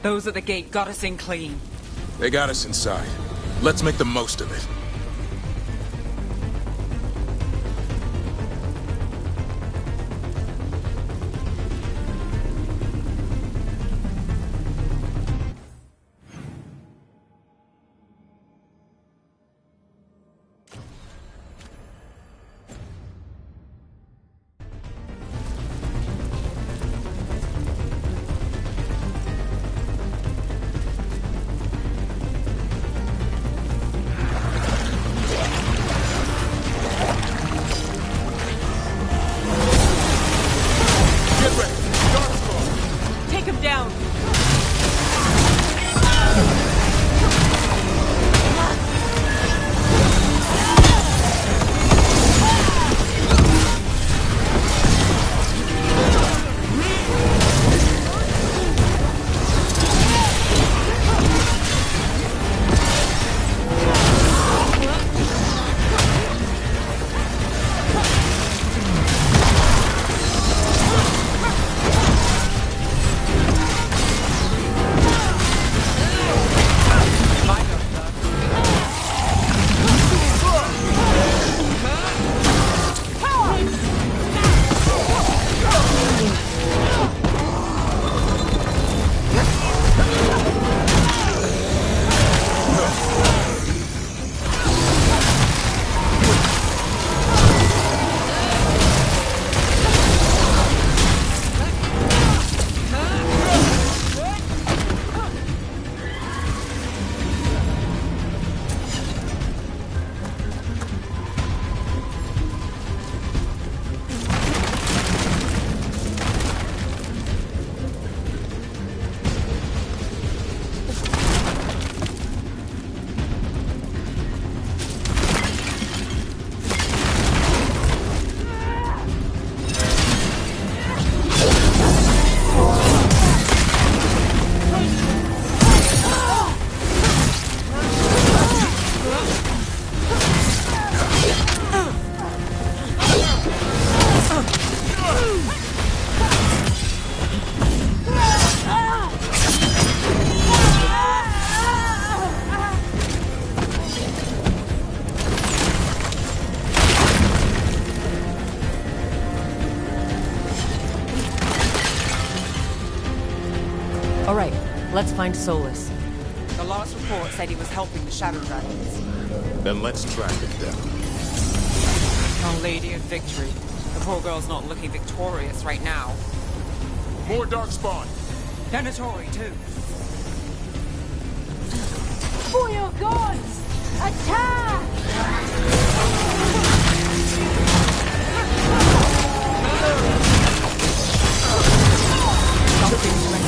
Those at the gate got us in clean. They got us inside. Let's make the most of it. Alright, let's find Solus. The last report said he was helping the Shadow Dragons. Then let's track him down. Our Lady of Victory. The poor girl's not looking victorious right now. More Darkspawn! Venatori, too. For your gods! Attack! Something's ready.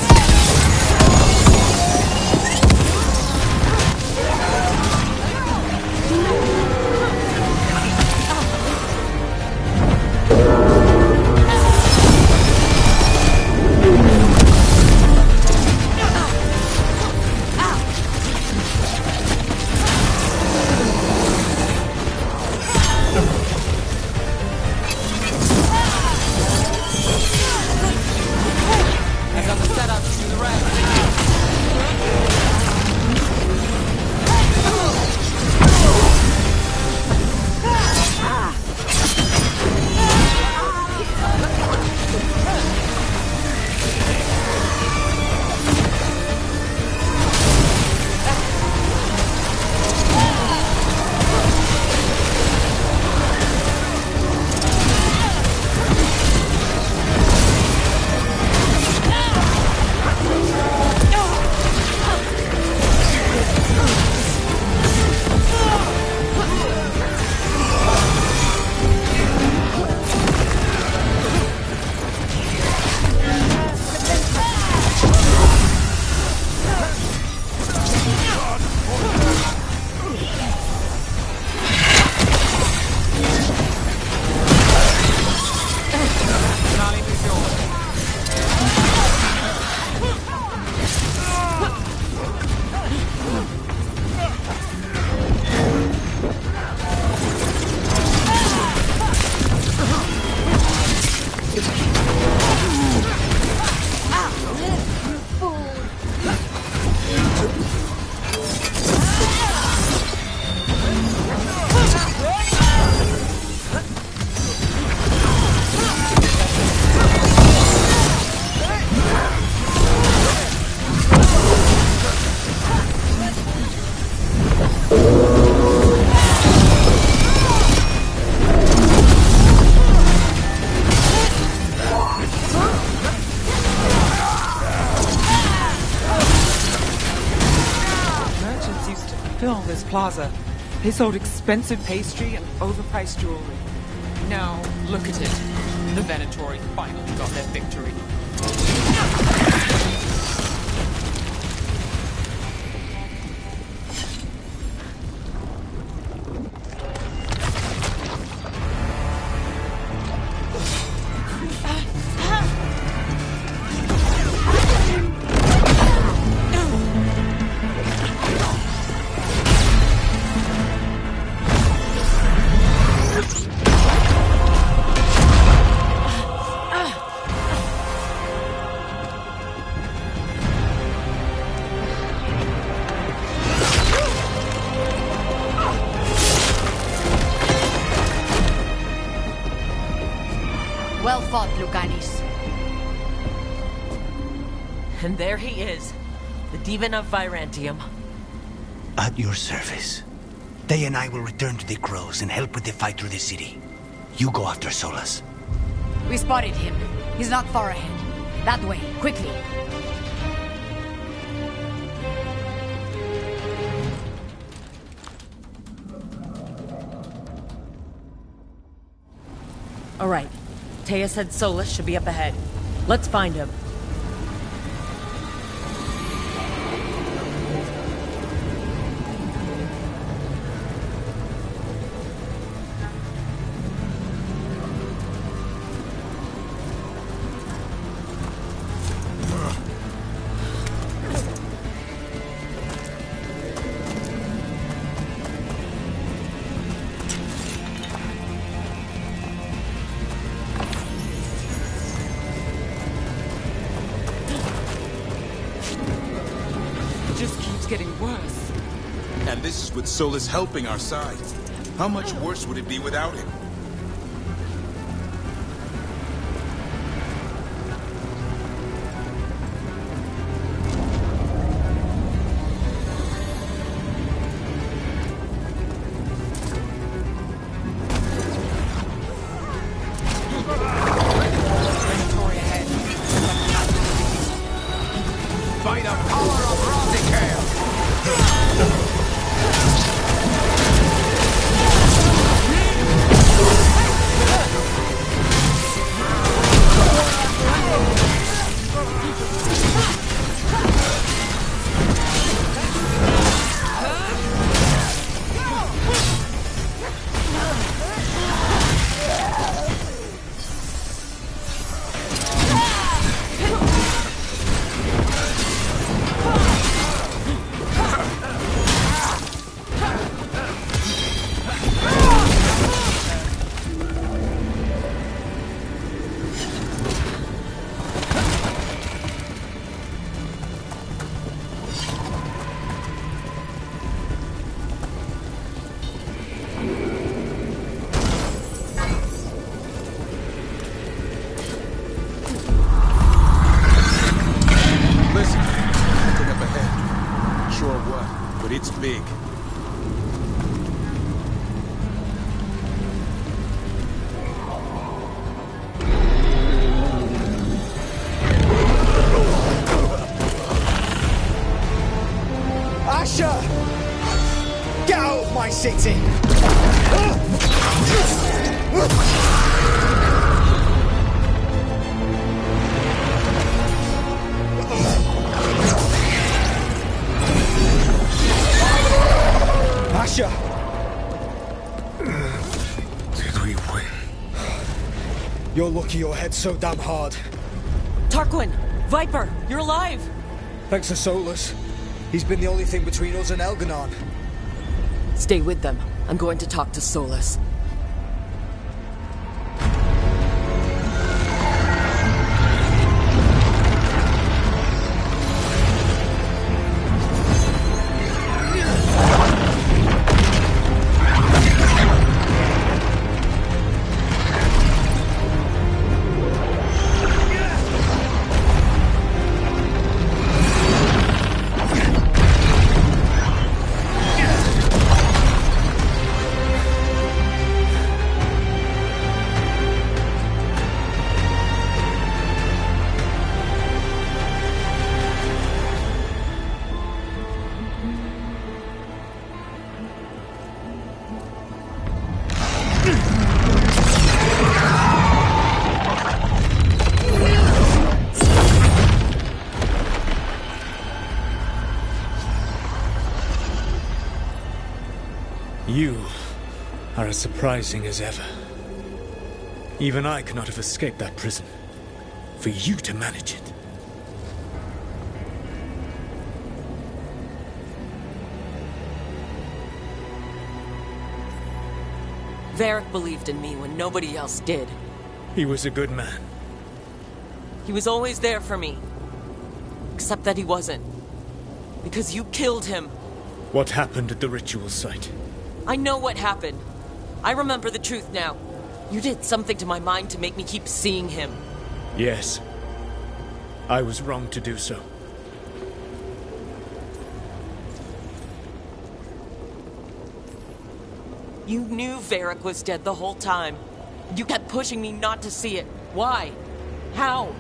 plaza. They sold expensive pastry and overpriced jewelry. Now, look at it. The Venatori finally got their victory. Well fought, Lucanis. And there he is, the demon of Virantium. At your service. They and I will return to the Crows and help with the fight through the city. You go after Solus. We spotted him. He's not far ahead. That way, quickly. All right. Taya said Solus should be up ahead. Let's find him. Getting worse. And this is with Solus helping our side. How much worse would it be without him? By the power of Rosicale! It's big. Asher! Get out of my city! Asher! Did we win? You're lucky your head's so damn hard. Tarquin! Viper! You're alive! Thanks to Solus. He's been the only thing between us and Elganon. Stay with them. I'm going to talk to Solus. as surprising as ever. Even I could not have escaped that prison. For you to manage it. Varric believed in me when nobody else did. He was a good man. He was always there for me. Except that he wasn't. Because you killed him. What happened at the ritual site? I know what happened. I remember the truth now. You did something to my mind to make me keep seeing him. Yes. I was wrong to do so. You knew Varric was dead the whole time. You kept pushing me not to see it. Why? How?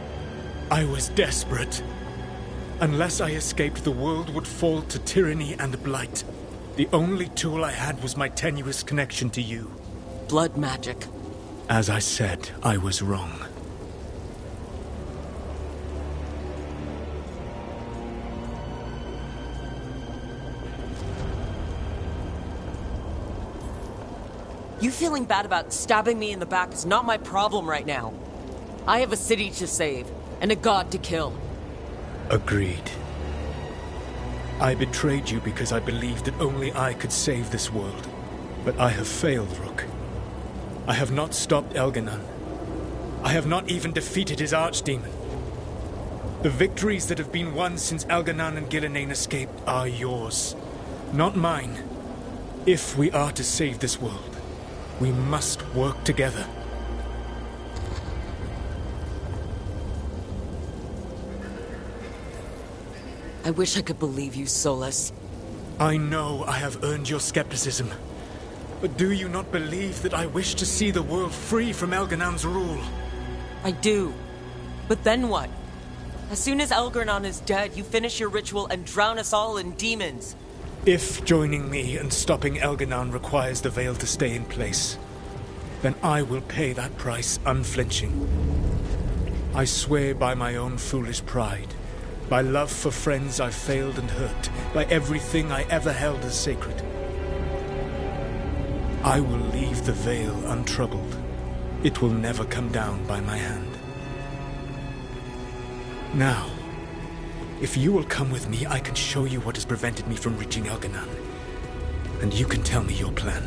I was desperate. Unless I escaped, the world would fall to tyranny and blight. The only tool I had was my tenuous connection to you. Blood magic. As I said, I was wrong. You feeling bad about stabbing me in the back is not my problem right now. I have a city to save, and a god to kill. Agreed. I betrayed you because I believed that only I could save this world. But I have failed, Rook. I have not stopped Elganon. I have not even defeated his archdemon. The victories that have been won since Elganon and Gillenane escaped are yours, not mine. If we are to save this world, we must work together. I wish I could believe you, Solus. I know I have earned your skepticism. But do you not believe that I wish to see the world free from Elganon's rule? I do. But then what? As soon as Elganon is dead, you finish your ritual and drown us all in demons. If joining me and stopping Elganon requires the veil to stay in place, then I will pay that price unflinching. I swear by my own foolish pride, by love for friends I've failed and hurt, by everything I ever held as sacred. I will leave the veil untroubled. It will never come down by my hand. Now, if you will come with me, I can show you what has prevented me from reaching Elganon. And you can tell me your plan.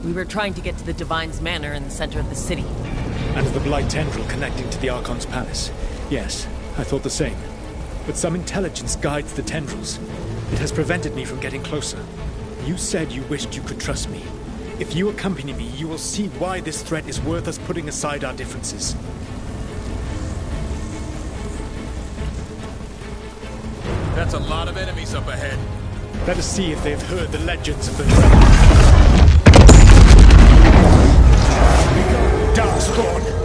We were trying to get to the Divine's Manor in the center of the city. And the Blight Tendril connecting to the Archon's palace. Yes, I thought the same. But some intelligence guides the tendrils. It has prevented me from getting closer. You said you wished you could trust me. If you accompany me, you will see why this threat is worth us putting aside our differences. That's a lot of enemies up ahead. Let us see if they've heard the legends of the dragon. Darkspawn!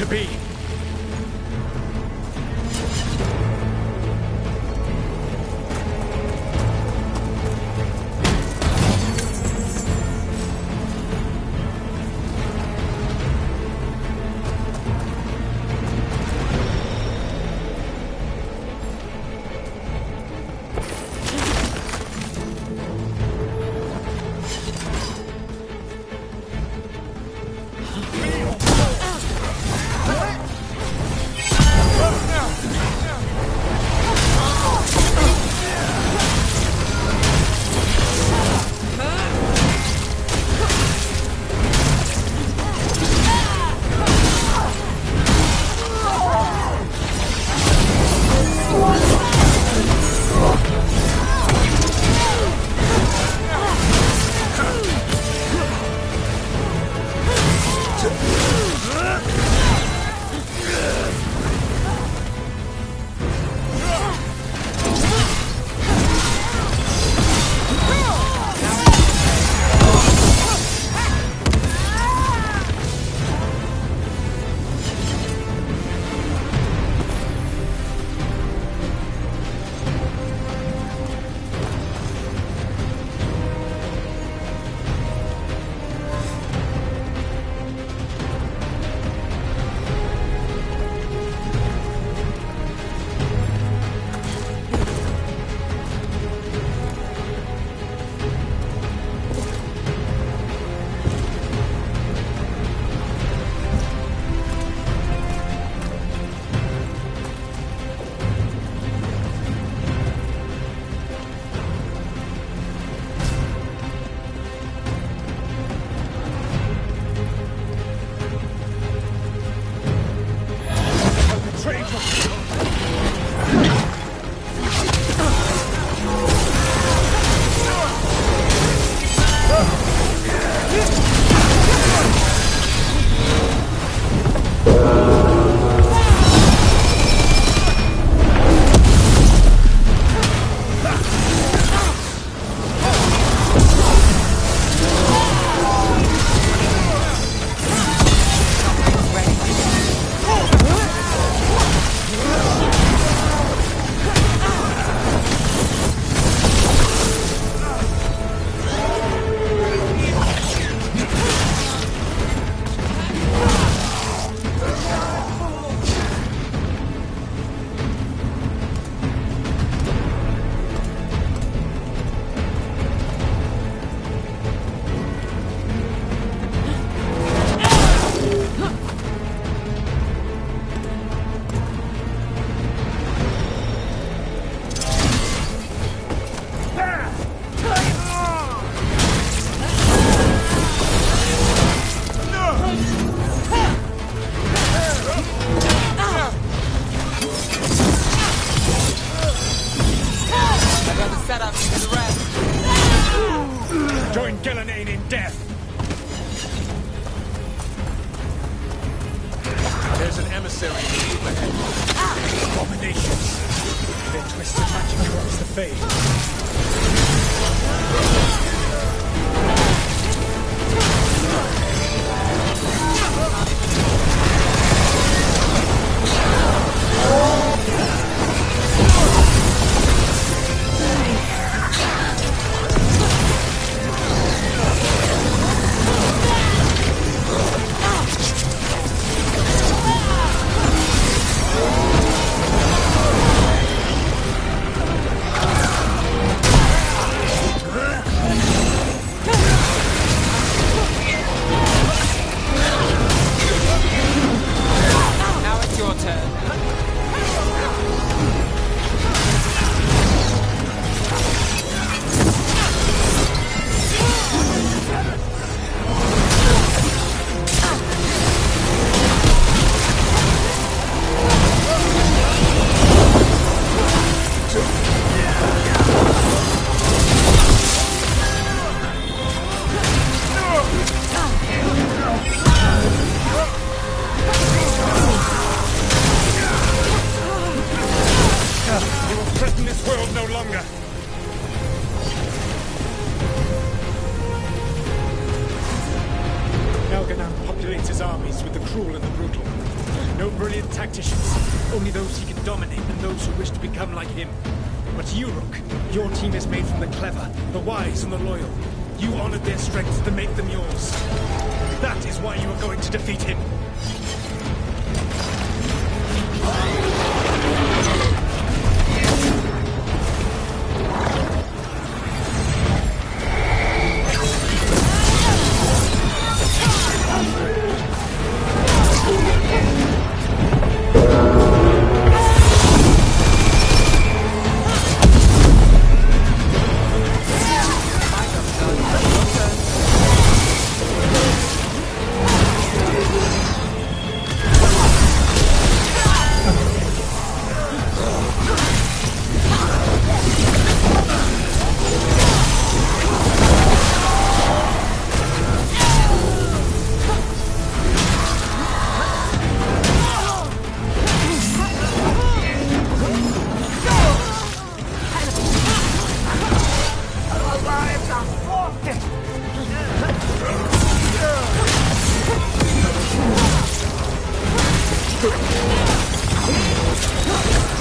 be. no brilliant tacticians, only those he can dominate and those who wish to become like him. But you, Rook, your team is made from the clever, the wise, and the loyal. You honored their strengths to make them yours. That is why you are going to defeat him.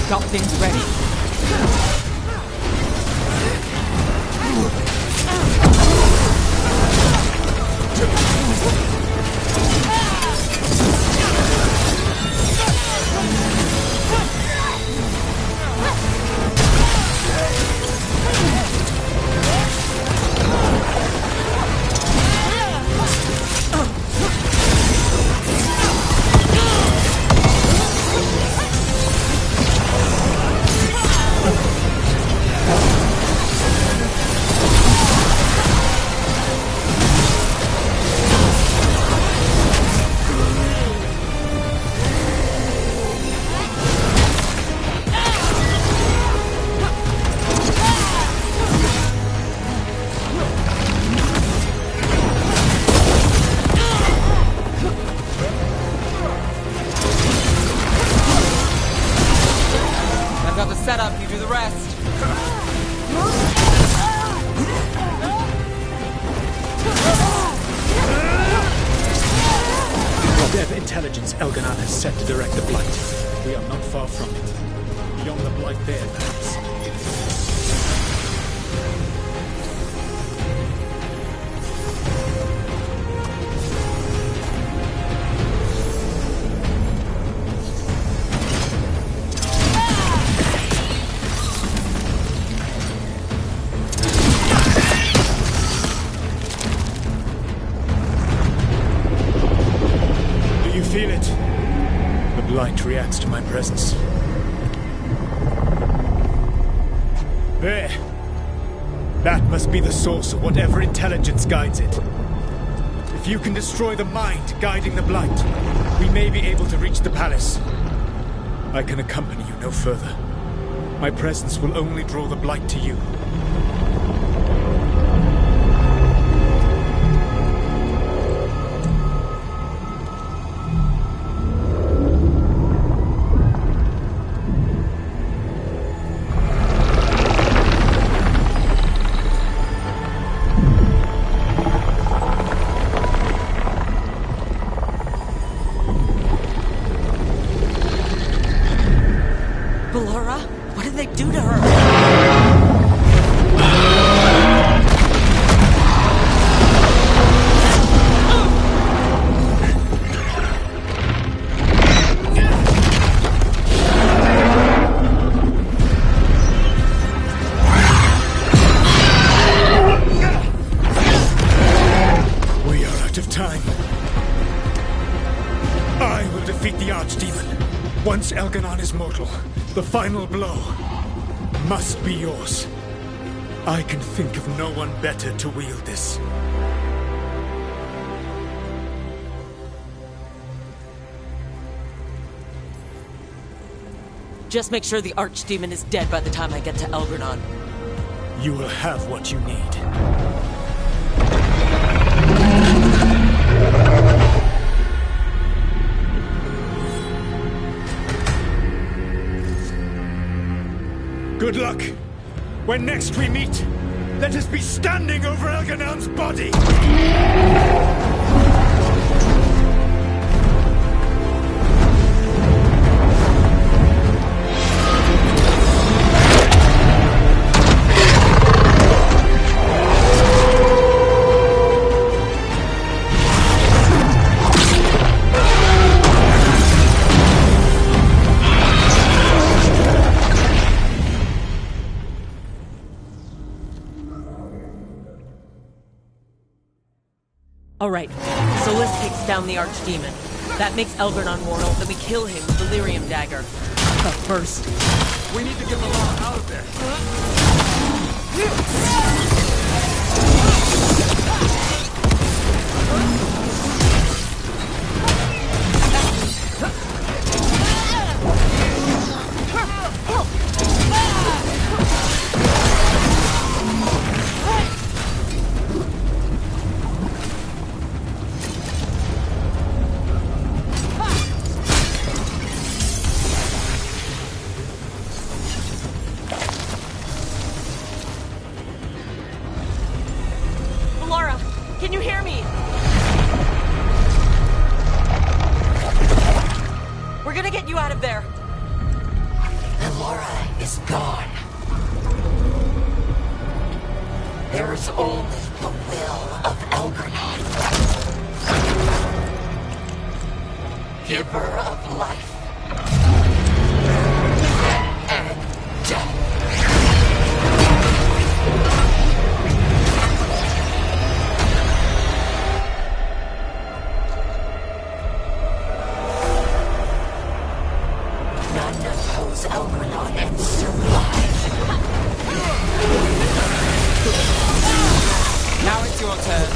Got things ready. Got the setup, you do the rest. Whatever intelligence Elganon has set to direct the Blight, we are not far from it. Beyond the Blight there, perhaps. Feel it. The Blight reacts to my presence. There. That must be the source of whatever intelligence guides it. If you can destroy the mind guiding the Blight, we may be able to reach the palace. I can accompany you no further. My presence will only draw the Blight to you. What did they do to her? We are out of time. I will defeat the Archdemon. Once Elganon is mortal, the final blow must be yours. I can think of no one better to wield this. Just make sure the Archdemon is dead by the time I get to Elgranon. You will have what you need. Good luck. When next we meet, let us be standing over Elganon's body! Alright, Solus takes down the Archdemon. That makes Elgornon mortal, then we kill him with the Lyrium dagger. But first... We need to get Malara out of there. Can you hear me? We're gonna get you out of there. Laura is gone. There is only the will of Elgornon. Giver of life. And death. Elgornon and survive. Now it's your turn.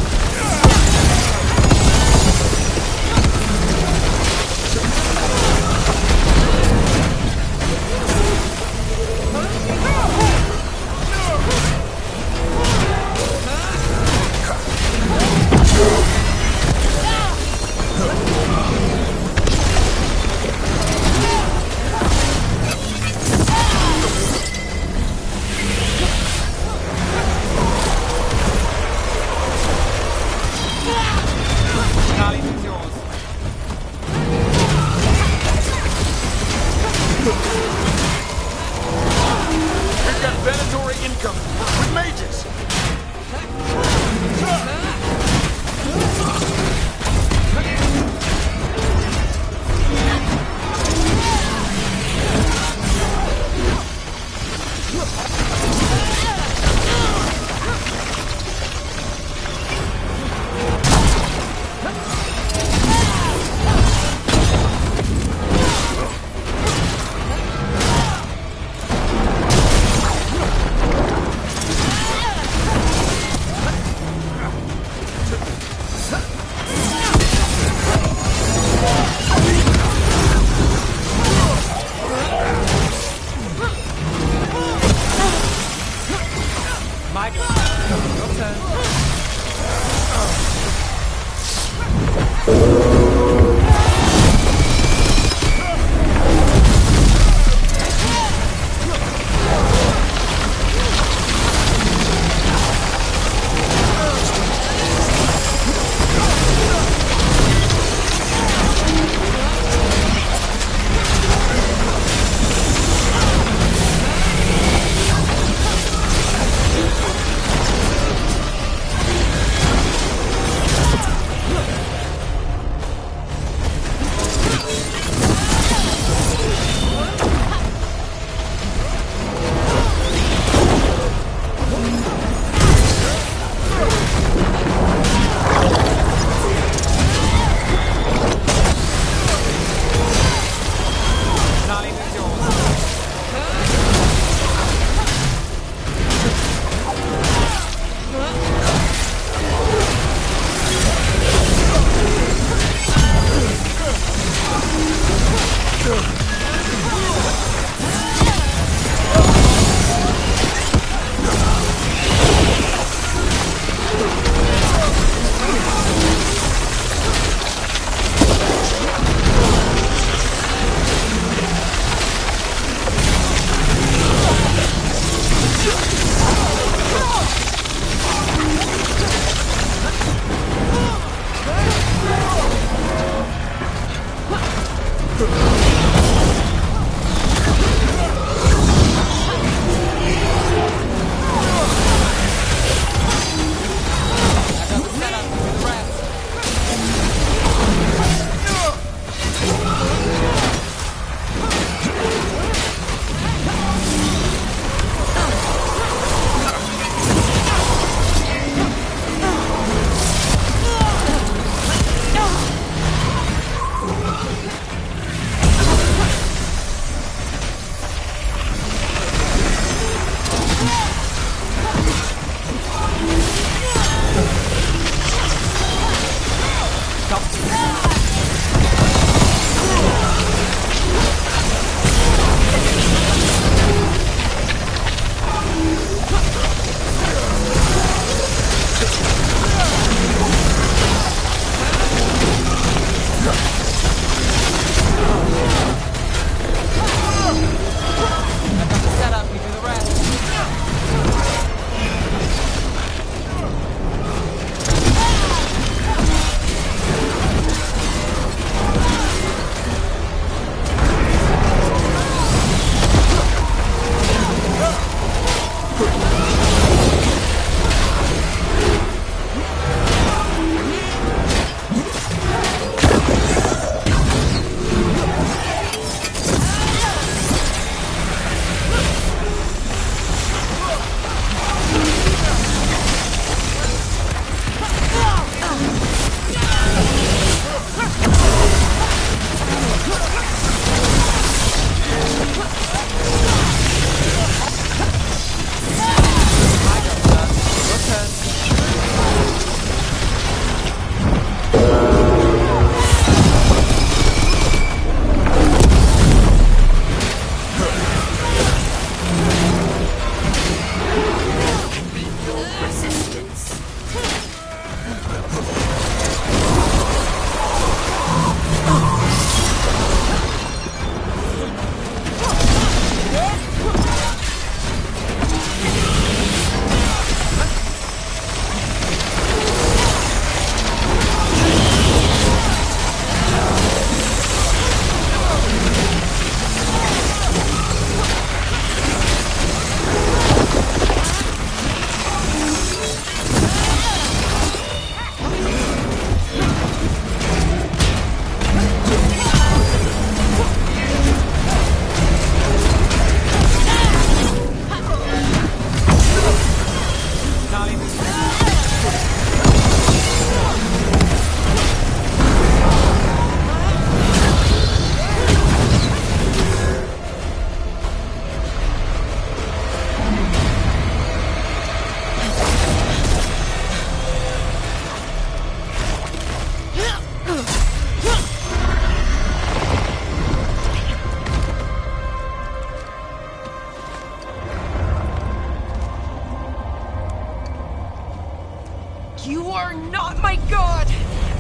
are not my god!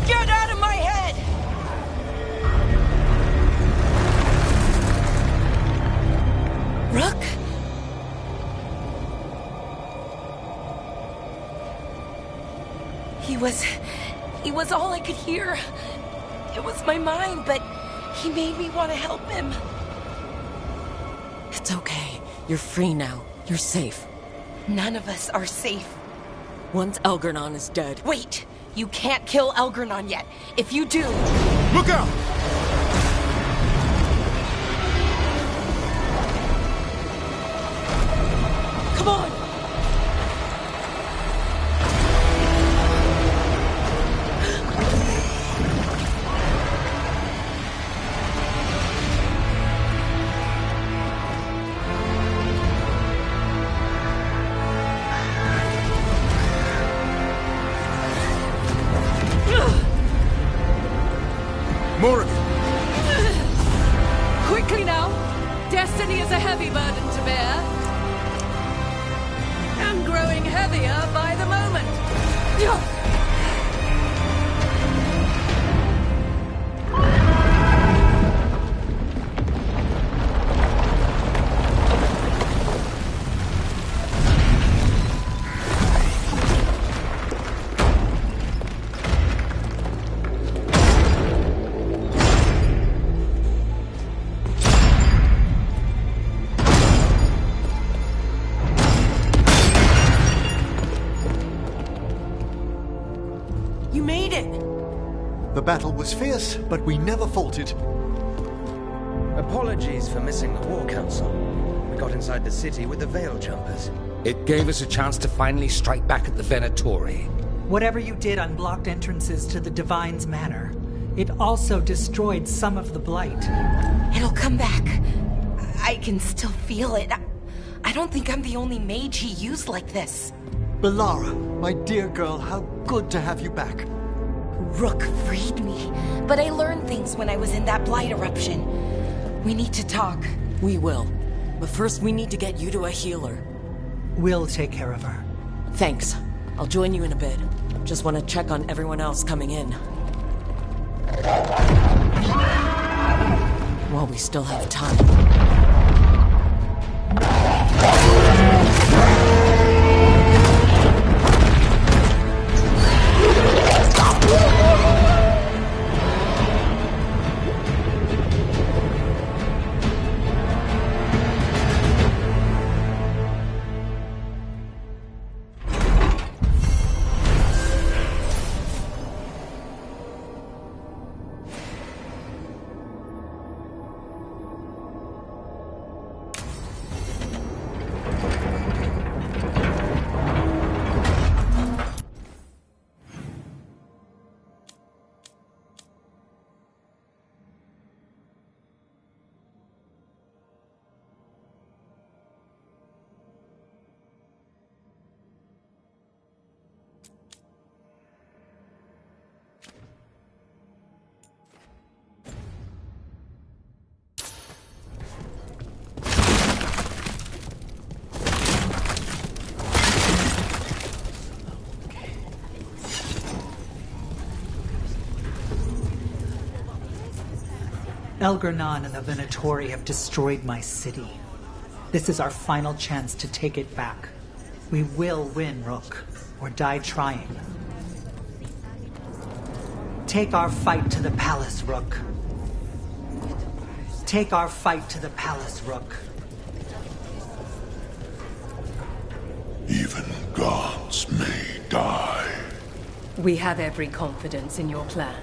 Get out of my head! Rook? He was all I could hear. It was my mind, but he made me want to help him. It's okay. You're free now. You're safe. None of us are safe. Once Elgernon is dead... Wait! You can't kill Elgernon yet. If you do... Look out! Come on! Morrigan! Quickly now! Destiny is a heavy burden to bear. And growing heavier by the moment. You made it! The battle was fierce, but we never faltered. Apologies for missing the War Council. We got inside the city with the Veil Jumpers. It gave us a chance to finally strike back at the Venatori. Whatever you did unblocked entrances to the Divine's Manor. It also destroyed some of the Blight. It'll come back. I can still feel it. I don't think I'm the only mage he used like this. Belara, my dear girl, how good to have you back. Rook freed me, but I learned things when I was in that Blight eruption. We need to talk. We will. But first we need to get you to a healer. We'll take care of her. Thanks. I'll join you in a bit. Just want to check on everyone else coming in. While we still have time. Elgernon and the Venatori have destroyed my city. This is our final chance to take it back. We will win, Rook, or die trying. Take our fight to the palace, Rook. Take our fight to the palace, Rook. Even gods may die. We have every confidence in your plan.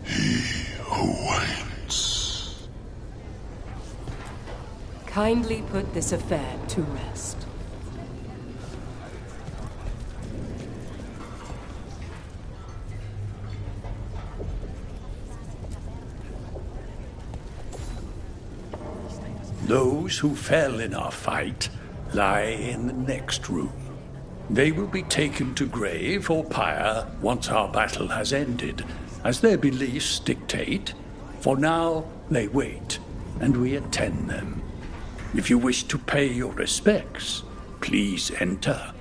He awaits. Kindly put this affair to rest. Those who fell in our fight lie in the next room. They will be taken to grave or pyre once our battle has ended, as their beliefs dictate. For now, they wait, and we attend them. If you wish to pay your respects, please enter.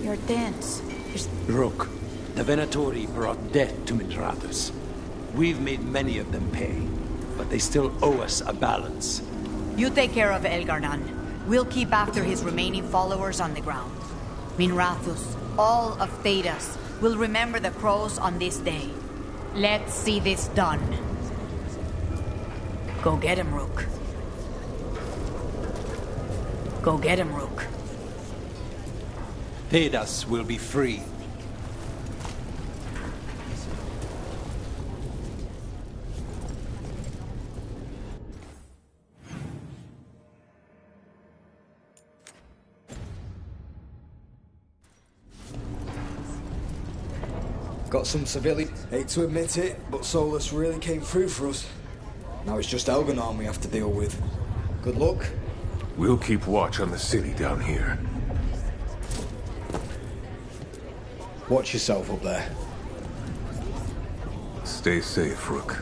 You're dense. Rook, the Venatori brought death to Mindrathus. We've made many of them pay, but they still owe us a balance. You take care of Elgar'nan. We'll keep after his remaining followers on the ground. Minrathus, all of Thedas, will remember the crows on this day. Let's see this done. Go get him, Rook. Go get him, Rook. Thedas will be free. Got some civilian. Hate to admit it, but Solus really came through for us. Now it's just Elganon we have to deal with. Good luck. We'll keep watch on the city down here. Watch yourself up there. Stay safe, Rook.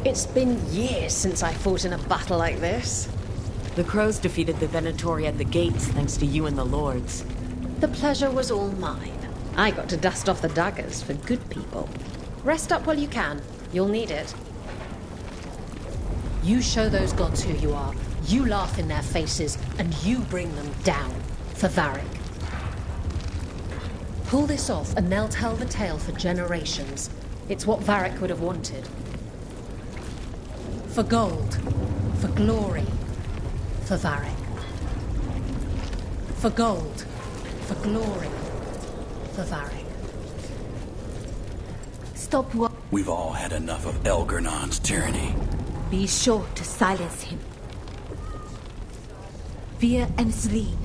It's been years since I fought in a battle like this. The crows defeated the Venatori at the gates thanks to you and the lords. The pleasure was all mine. I got to dust off the daggers for good people. Rest up while you can. You'll need it. You show those gods who you are. You laugh in their faces, and you bring them down for Varric. Pull this off, and they'll tell the tale for generations. It's what Varric would have wanted. For gold, for glory, for Varric. For gold, for glory, for Varric. Stop what? We've all had enough of Elgar'nan's tyranny. Be sure to silence him. Vir and Selene.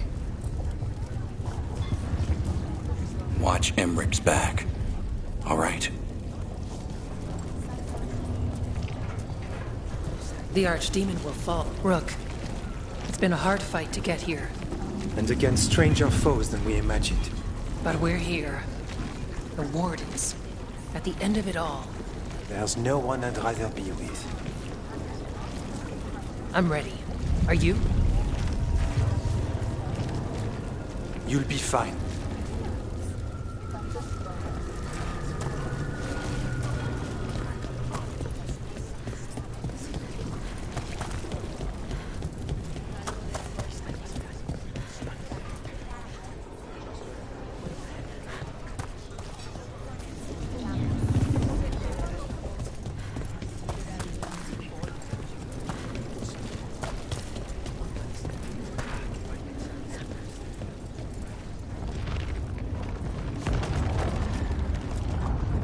Watch Emric's back. All right. The Archdemon will fall. Rook, it's been a hard fight to get here. And against stranger foes than we imagined. But we're here. The Wardens. At the end of it all. There's no one I'd rather be with. I'm ready. Are you? You'll be fine.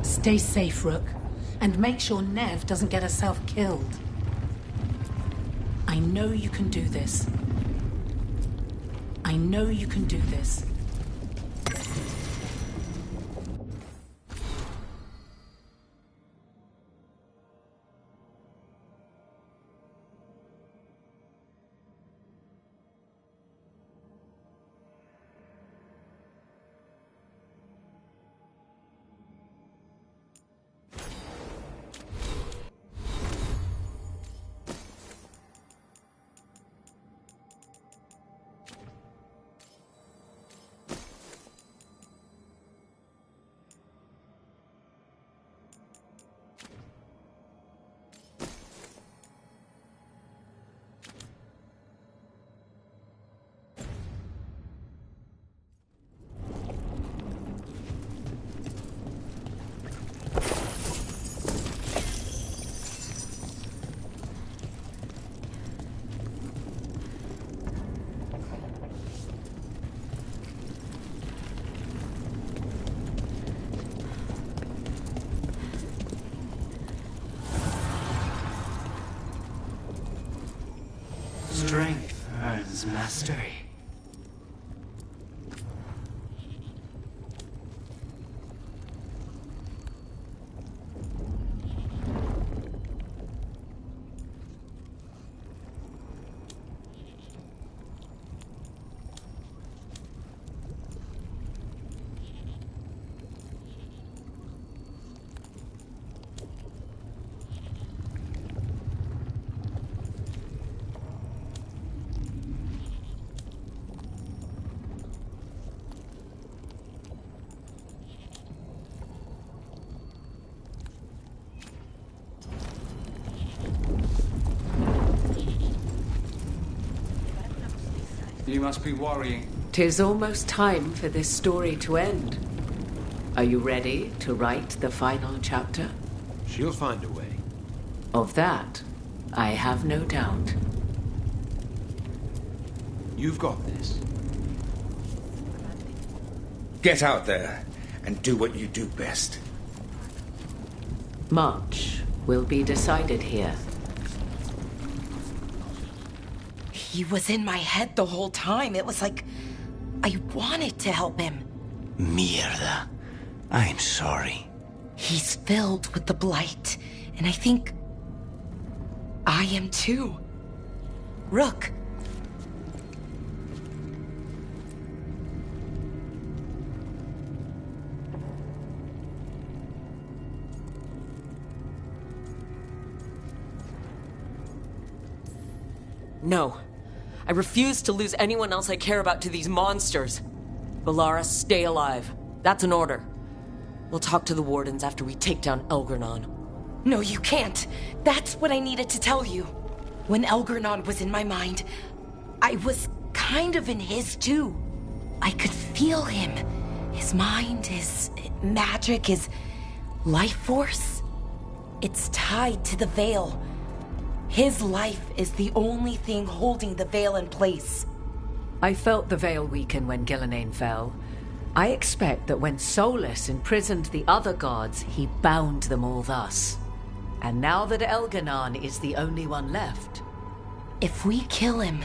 Stay safe, Rook, and make sure Nev doesn't get herself killed. I know you can do this. I know you can do this. Elgernon's mastery. You must be worrying. 'Tis almost time for this story to end. Are you ready to write the final chapter? She'll find a way. Of that, I have no doubt. You've got this. Get out there and do what you do best. Much will be decided here. He was in my head the whole time. It was like I wanted to help him. Mierda. I'm sorry. He's filled with the blight, and I think I am too. Rook. No. I refuse to lose anyone else I care about to these monsters. Valara, stay alive. That's an order. We'll talk to the wardens after we take down Elgernon. No, you can't. That's what I needed to tell you. When Elgernon was in my mind, I was kind of in his too. I could feel him. His mind, his magic, his life force. It's tied to the Veil. His life is the only thing holding the Veil in place. I felt the Veil weaken when Gillenane fell. I expect that when Solus imprisoned the other gods, he bound them all thus. And now that Elgernon is the only one left... If we kill him,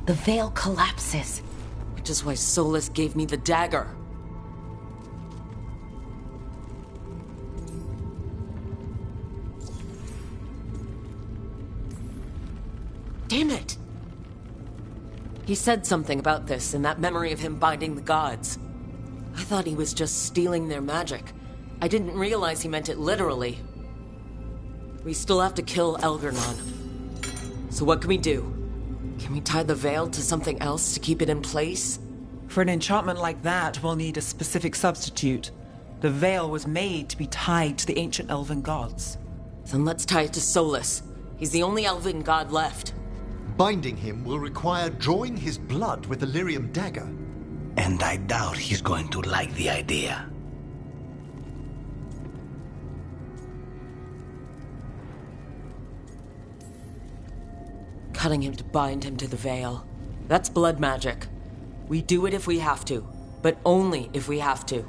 the Veil collapses. Which is why Solus gave me the dagger. Damn it! He said something about this in that memory of him binding the gods. I thought he was just stealing their magic. I didn't realize he meant it literally. We still have to kill Elgernon. So what can we do? Can we tie the Veil to something else to keep it in place? For an enchantment like that, we'll need a specific substitute. The Veil was made to be tied to the ancient elven gods. Then let's tie it to Solus. He's the only elven god left. Binding him will require drawing his blood with the lyrium dagger. And I doubt he's going to like the idea. Cutting him to bind him to the Veil. That's blood magic. We do it if we have to, but only if we have to.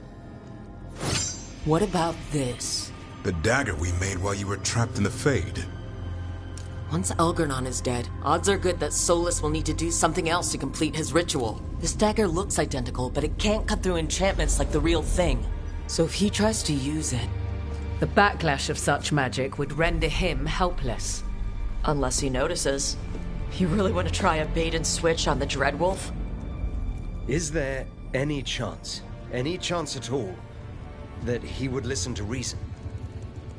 What about this? The dagger we made while you were trapped in the Fade. Once Elgernon is dead, odds are good that Solus will need to do something else to complete his ritual. This dagger looks identical, but it can't cut through enchantments like the real thing. So if he tries to use it... The backlash of such magic would render him helpless. Unless he notices. You really want to try a bait and switch on the Dreadwolf? Is there any chance at all, that he would listen to reason?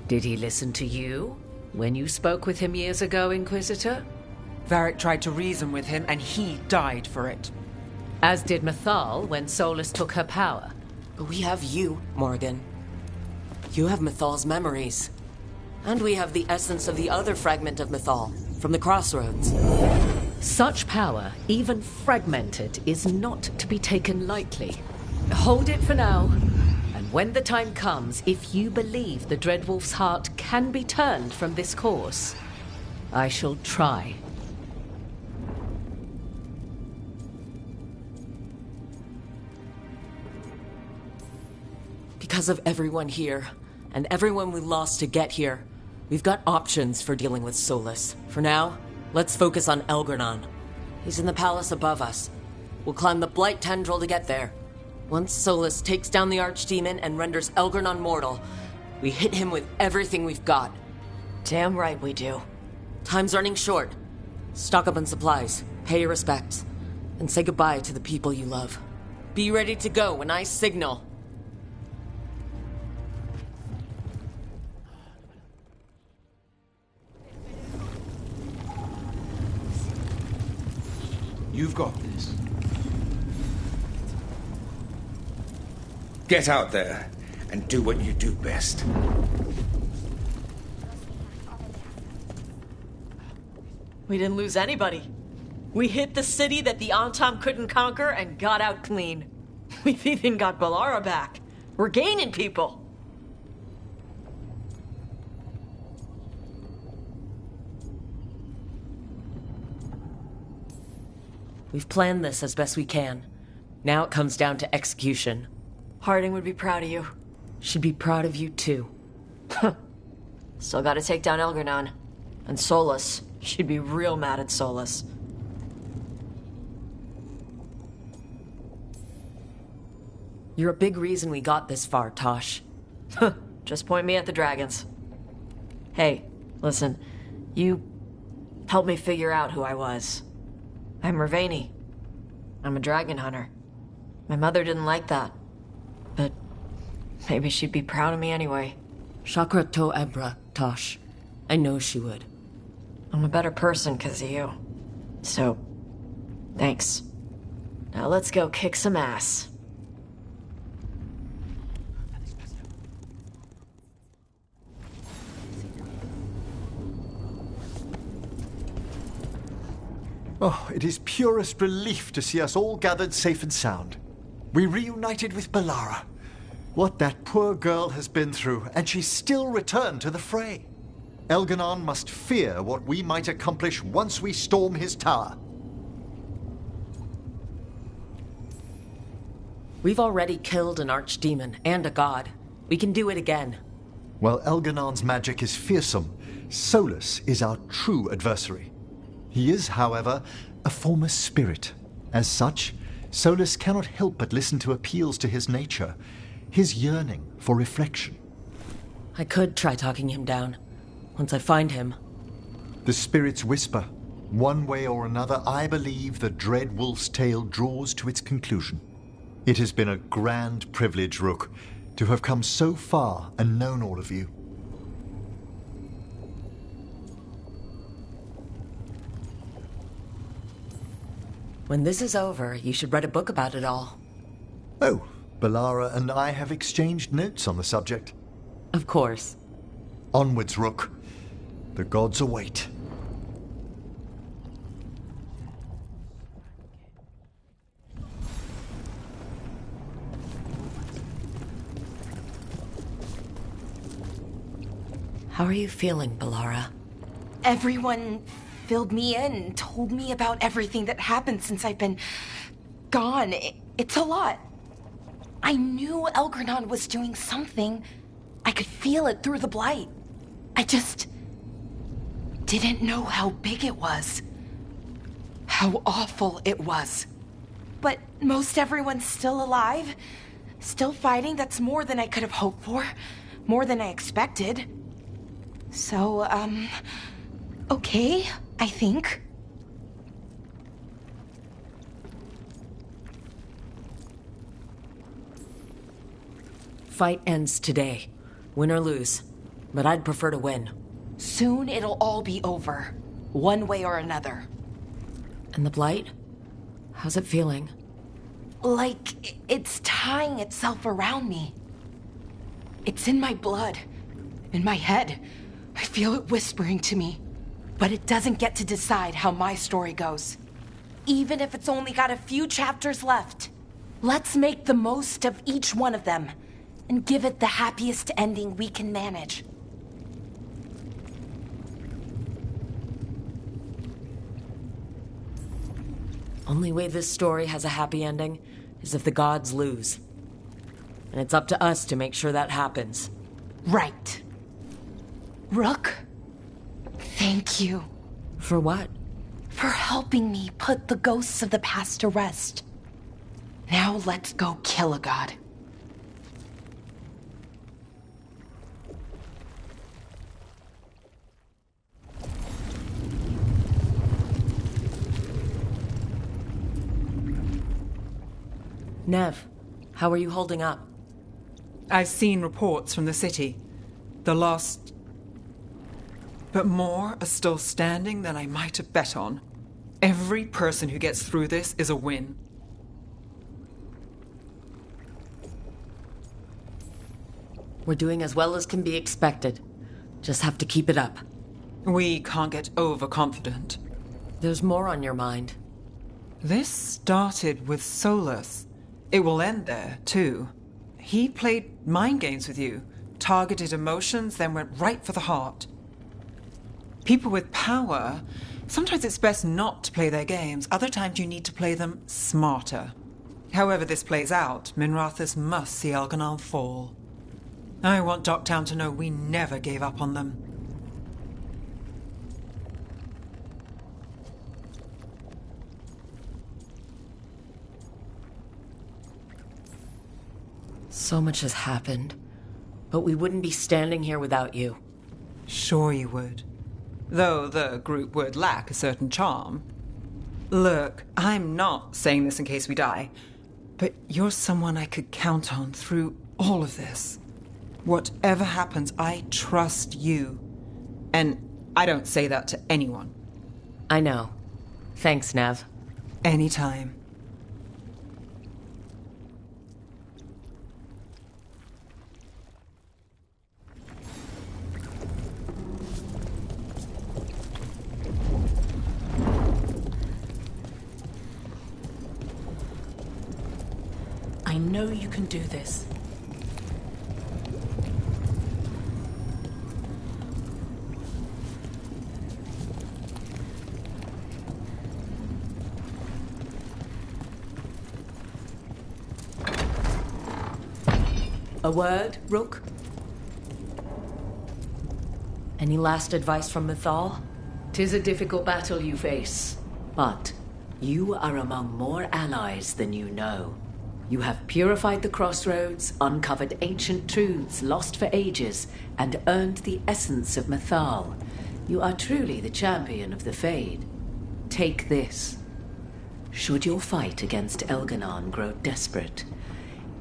Did he listen to you? When you spoke with him years ago, Inquisitor? Varric tried to reason with him, and he died for it. As did Mythal when Solus took her power. But we have you, Morgan. You have Mythal's memories. And we have the essence of the other fragment of Mythal, from the Crossroads. Such power, even fragmented, is not to be taken lightly. Hold it for now. And when the time comes, if you believe the Dreadwolf's heart can be turned from this course, I shall try. Because of everyone here, and everyone we lost to get here, we've got options for dealing with Solus. For now, let's focus on Elgernon. He's in the palace above us. We'll climb the Blight Tendril to get there. Once Solus takes down the Archdemon and renders Elgar'nan mortal, we hit him with everything we've got. Damn right we do. Time's running short. Stock up on supplies, pay your respects, and say goodbye to the people you love. Be ready to go when I signal. You've got this. Get out there and do what you do best. We didn't lose anybody. We hit the city that the Antam couldn't conquer and got out clean. We've even got Balara back. We're gaining people. We've planned this as best we can. Now it comes down to execution. Harding would be proud of you. She'd be proud of you too. Still gotta take down Elgar'nan. And Solus. She'd be real mad at Solus. You're a big reason we got this far, Tosh. Just point me at the dragons. Hey, listen. You helped me figure out who I was. I'm Mervani. I'm a dragon hunter. My mother didn't like that. But maybe she'd be proud of me anyway. Chakra to Ebra, Tosh. I know she would. I'm a better person because of you. So, thanks. Now let's go kick some ass. Oh, it is purest relief to see us all gathered safe and sound. We reunited with Balara. What that poor girl has been through, and she's still returned to the fray. Elgar'nan must fear what we might accomplish once we storm his tower. We've already killed an archdemon and a god. We can do it again. While Elgar'nan's magic is fearsome, Solus is our true adversary. He is, however, a former spirit. As such, Solus cannot help but listen to appeals to his nature, his yearning for reflection. I could try talking him down, once I find him. The spirits whisper. One way or another, I believe the dread wolf's tale draws to its conclusion. It has been a grand privilege, Rook, to have come so far and known all of you. When this is over, you should write a book about it all. Oh, Balara and I have exchanged notes on the subject. Of course. Onwards, Rook. The gods await. How are you feeling, Balara? Everyone filled me in and told me about everything that happened since I've been gone. It's a lot. I knew Elgar'nan was doing something. I could feel it through the blight. I just didn't know how big it was. How awful it was. But most everyone's still alive. Still fighting. That's more than I could have hoped for. More than I expected. So, okay, I think. Fight ends today. Win or lose. But I'd prefer to win. Soon it'll all be over. One way or another. And the blight? How's it feeling? Like it's tying itself around me. It's in my blood. In my head. I feel it whispering to me. But it doesn't get to decide how my story goes. Even if it's only got a few chapters left. Let's make the most of each one of them. And give it the happiest ending we can manage. Only way this story has a happy ending is if the gods lose. And it's up to us to make sure that happens. Right. Rook, thank you. For what? for helping me put the ghosts of the past to rest. Now let's go kill a god. Nev, how are you holding up? I've seen reports from the city. The lost... But more are still standing than I might have bet on. Every person who gets through this is a win. We're doing as well as can be expected. Just have to keep it up. We can't get overconfident. There's more on your mind. This started with Solus. It will end there, too. He played mind games with you, targeted emotions, then went right for the heart. People with power, sometimes it's best not to play their games. Other times you need to play them smarter. However this plays out, Minrathous must see Elganon fall. I want Docktown to know we never gave up on them. So much has happened, but we wouldn't be standing here without you. Sure you would. Though the group would lack a certain charm. Look, I'm not saying this in case we die, but you're someone I could count on through all of this. Whatever happens, I trust you. And I don't say that to anyone. I know. Thanks, Nev. Anytime. I know you can do this. A word, Rook? Any last advice from Mythal? 'Tis a difficult battle you face, but you are among more allies than you know. You have purified the crossroads, uncovered ancient truths lost for ages, and earned the essence of Mythal. You are truly the champion of the Fade. Take this. Should your fight against Elganon grow desperate,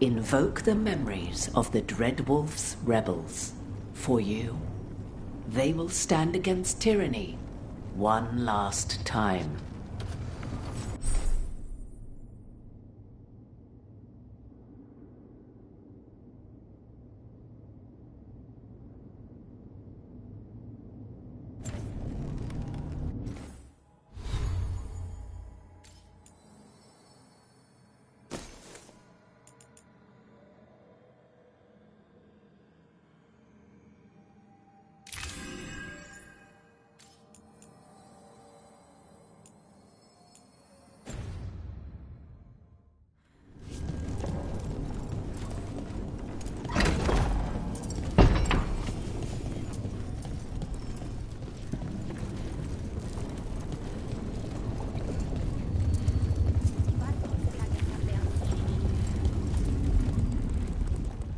invoke the memories of the Dreadwolf's rebels. For you, they will stand against tyranny one last time.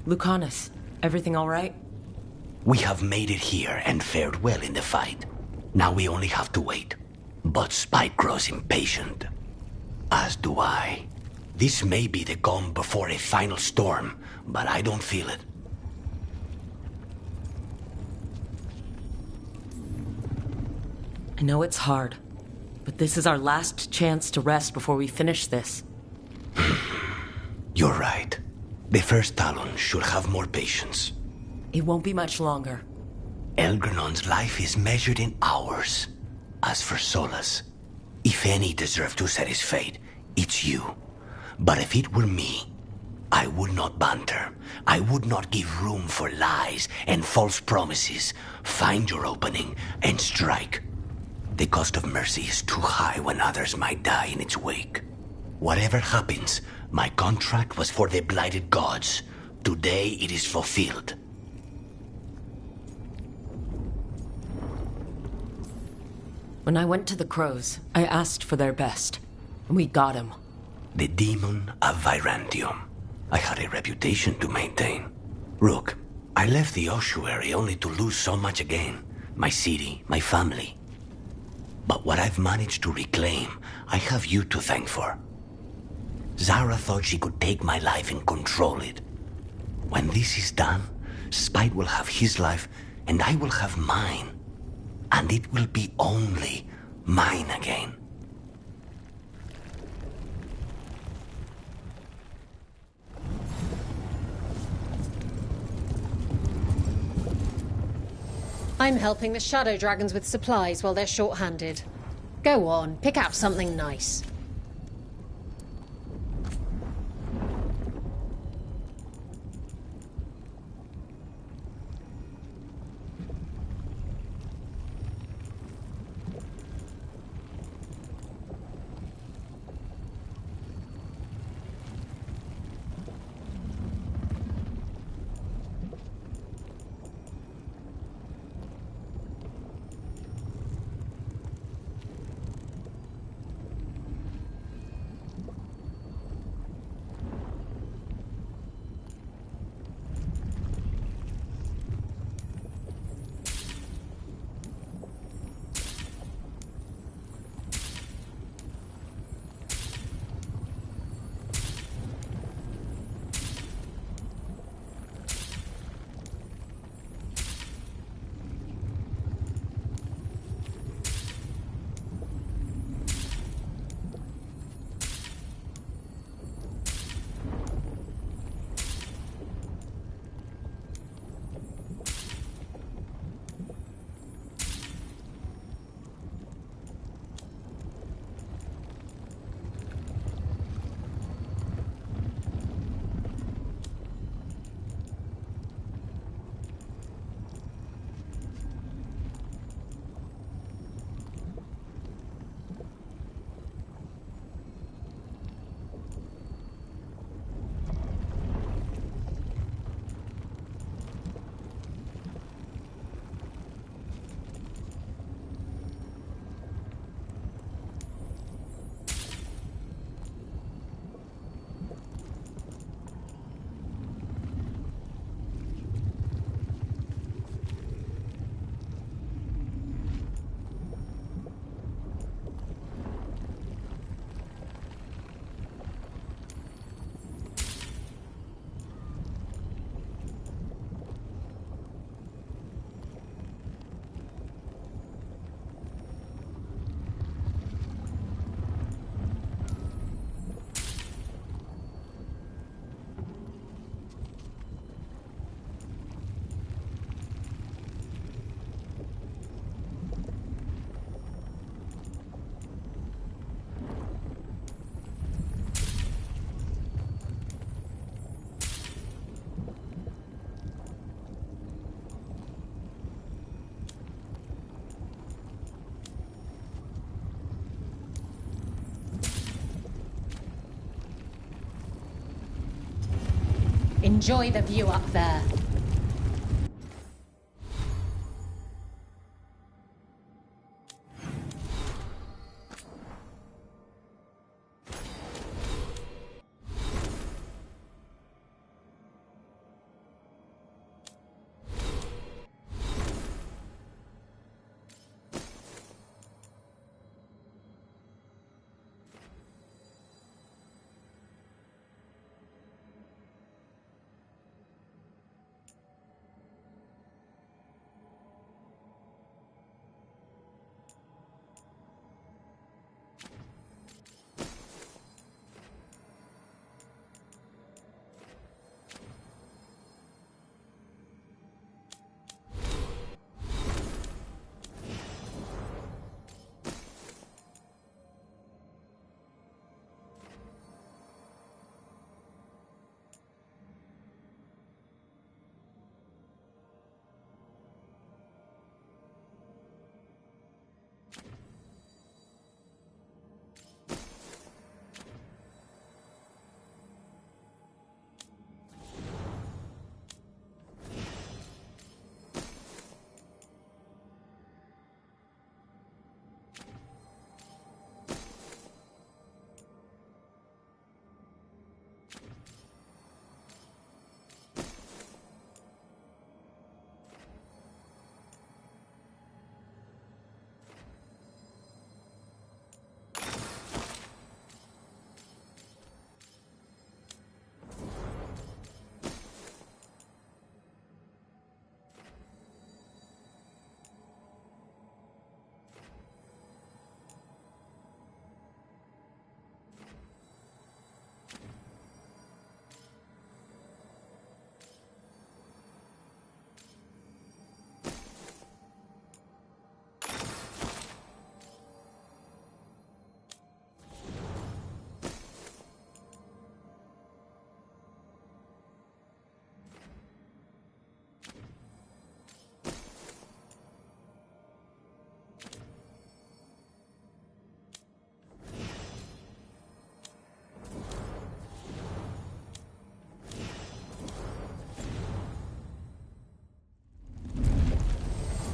Lucanus, everything all right? We have made it here and fared well in the fight. Now we only have to wait. But Spike grows impatient. As do I. This may be the calm before a final storm, but I don't feel it. I know it's hard, but this is our last chance to rest before we finish this. You're right. The first Talon should have more patience. It won't be much longer. Elgernon's life is measured in hours. As for Solus, if any deserve to set his fate, it's you. But if it were me, I would not banter. I would not give room for lies and false promises. Find your opening and strike. The cost of mercy is too high when others might die in its wake. Whatever happens, my contract was for the blighted gods. Today it is fulfilled. . When I went to the Crows, I asked for their best. And we got him. The demon of Virantium. I had a reputation to maintain. Rook, I left the ossuary only to lose so much again. My city, my family. But what I've managed to reclaim, I have you to thank for. Zara thought she could take my life and control it. When this is done, Spite will have his life, and I will have mine. And it will be only mine again. I'm helping the Shadow Dragons with supplies while they're short-handed. Go on, pick out something nice. Enjoy the view up there.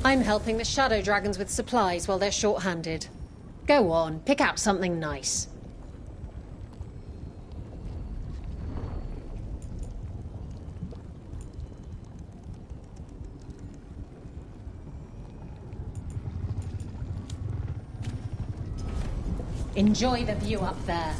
I'm helping the Shadow Dragons with supplies while they're short-handed. Go on, pick out something nice. Enjoy the view up there.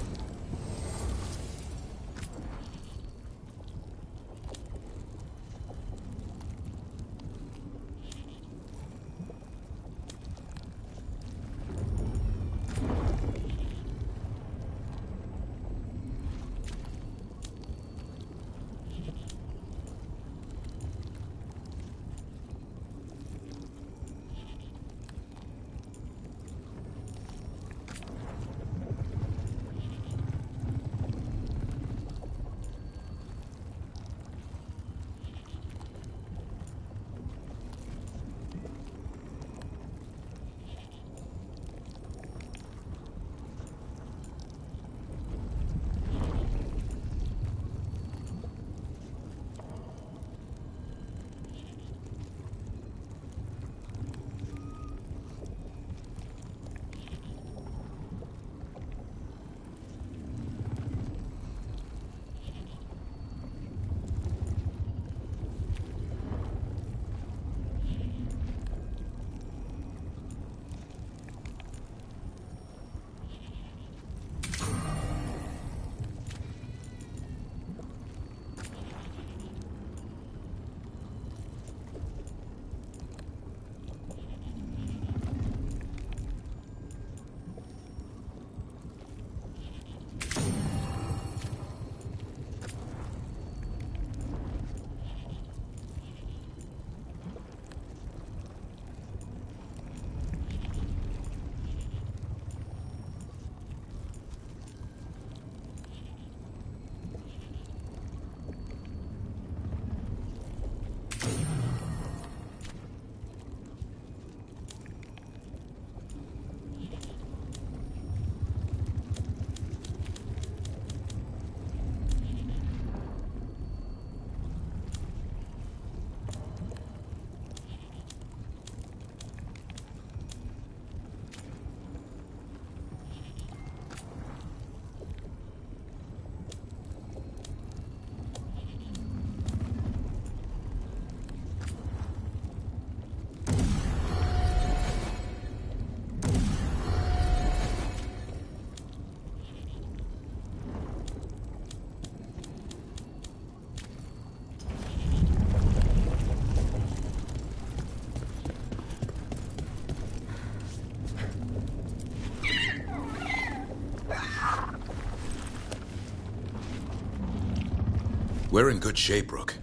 We're in good shape, Rook.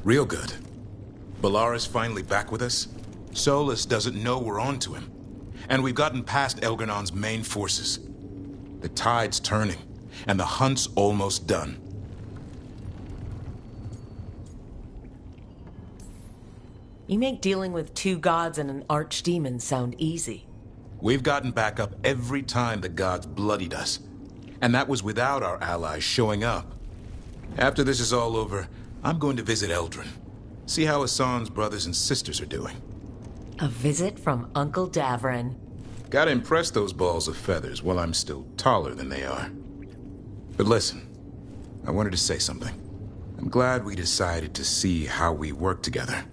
Real good. Balara's finally back with us. Solus doesn't know we're on to him. And we've gotten past Elgarnon's main forces. The tide's turning, and the hunt's almost done. You make dealing with two gods and an archdemon sound easy. We've gotten back up every time the gods bloodied us. And that was without our allies showing up. After this is all over, I'm going to visit Eldrin. See how Hassan's brothers and sisters are doing. A visit from Uncle Davrin. Gotta impress those balls of feathers while I'm still taller than they are. But listen, I wanted to say something. I'm glad we decided to see how we work together.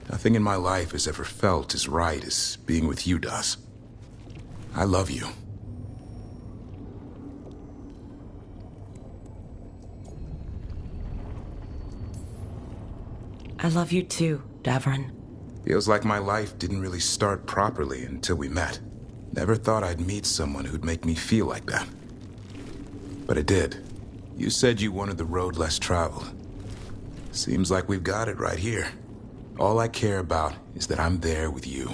Nothing in my life has ever felt as right as being with you does. I love you. I love you too, Davrin. Feels like my life didn't really start properly until we met. Never thought I'd meet someone who'd make me feel like that. But it did. You said you wanted the road less traveled. Seems like we've got it right here. All I care about is that I'm there with you.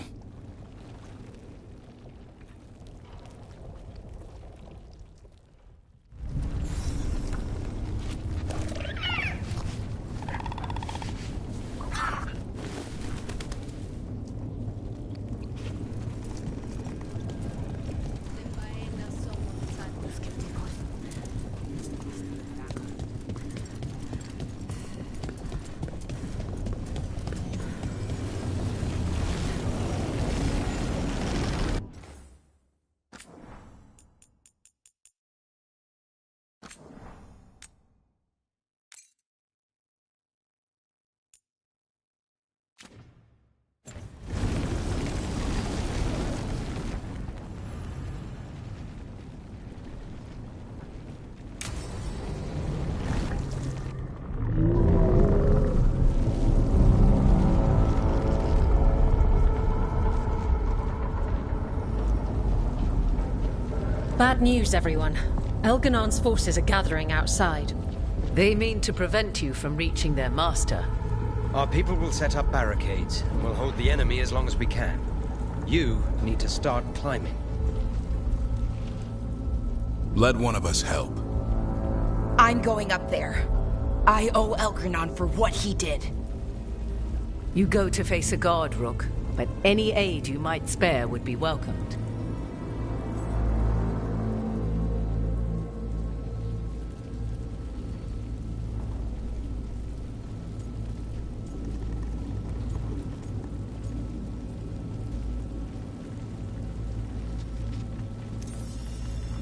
Bad news, everyone. Elganon's forces are gathering outside. They mean to prevent you from reaching their master. Our people will set up barricades, and we'll hold the enemy as long as we can. You need to start climbing. Let one of us help. I'm going up there. I owe Elgarnon for what he did. You go to face a god, Rook, but any aid you might spare would be welcomed.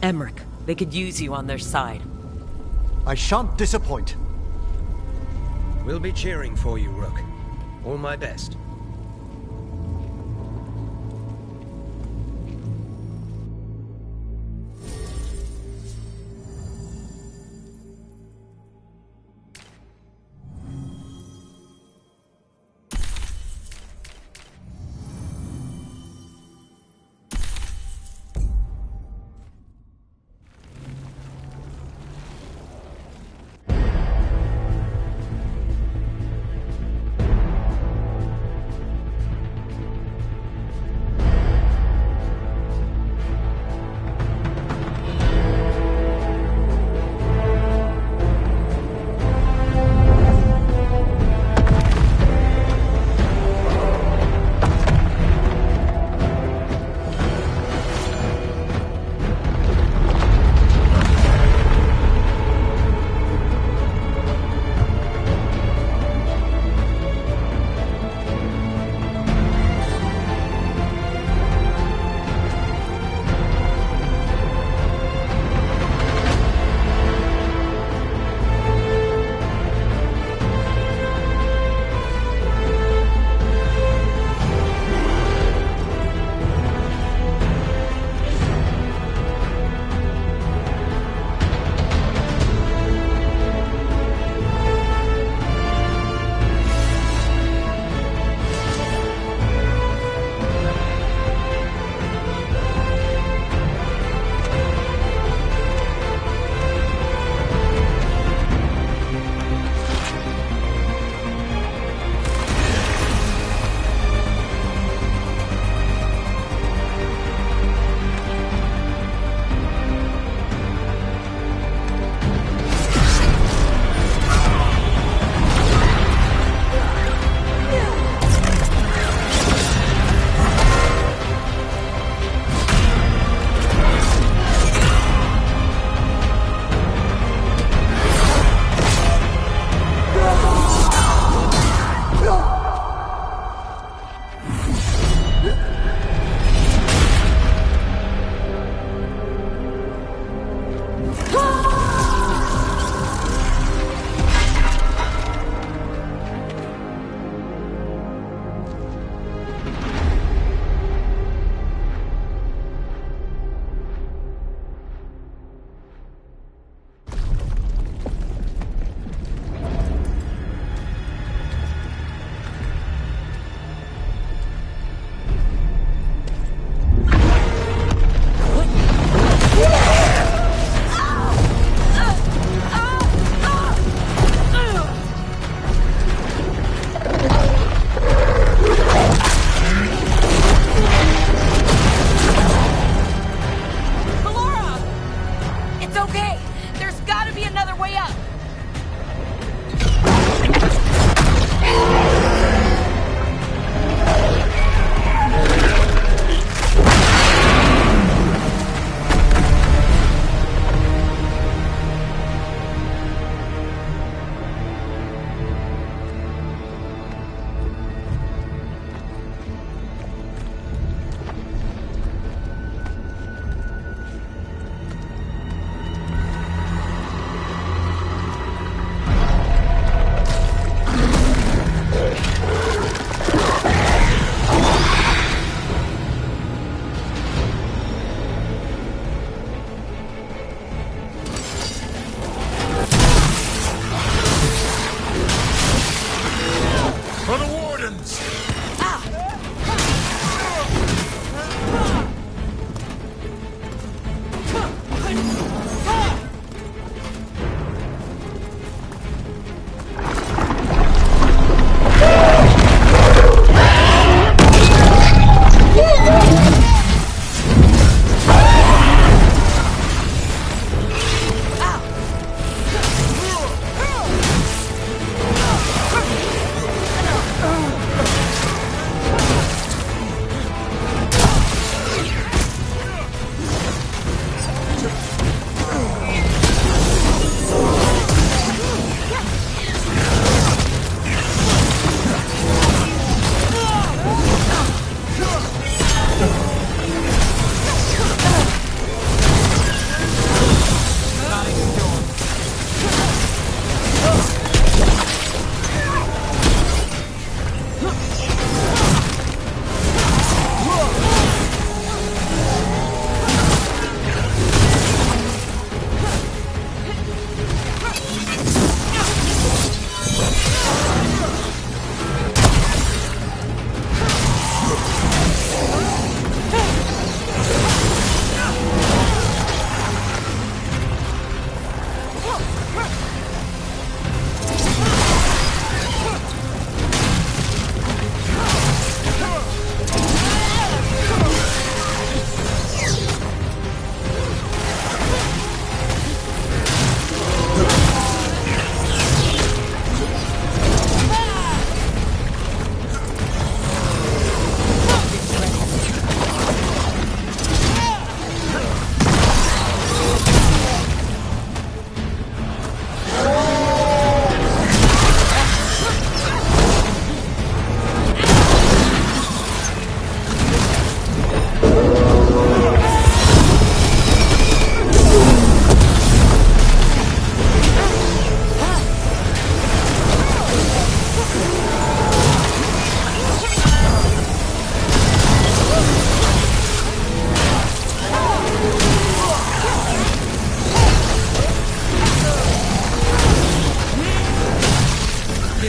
Emmerich, they could use you on their side. I shan't disappoint. We'll be cheering for you, Rook. All my best.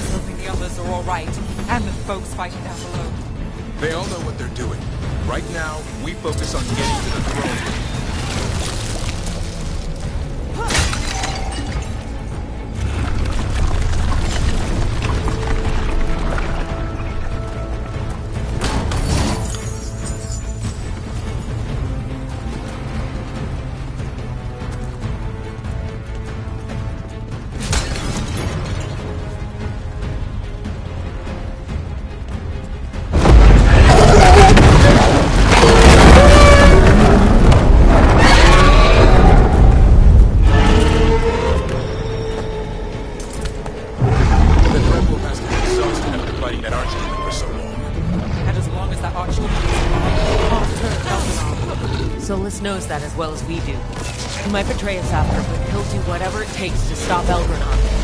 is hoping the others are all right, and the folks fighting down below. They all know what they're doing. Right now, we focus on getting to the throne. Knows that as well as we do. He might betray us after, but he'll do whatever it takes to stop Elgranon.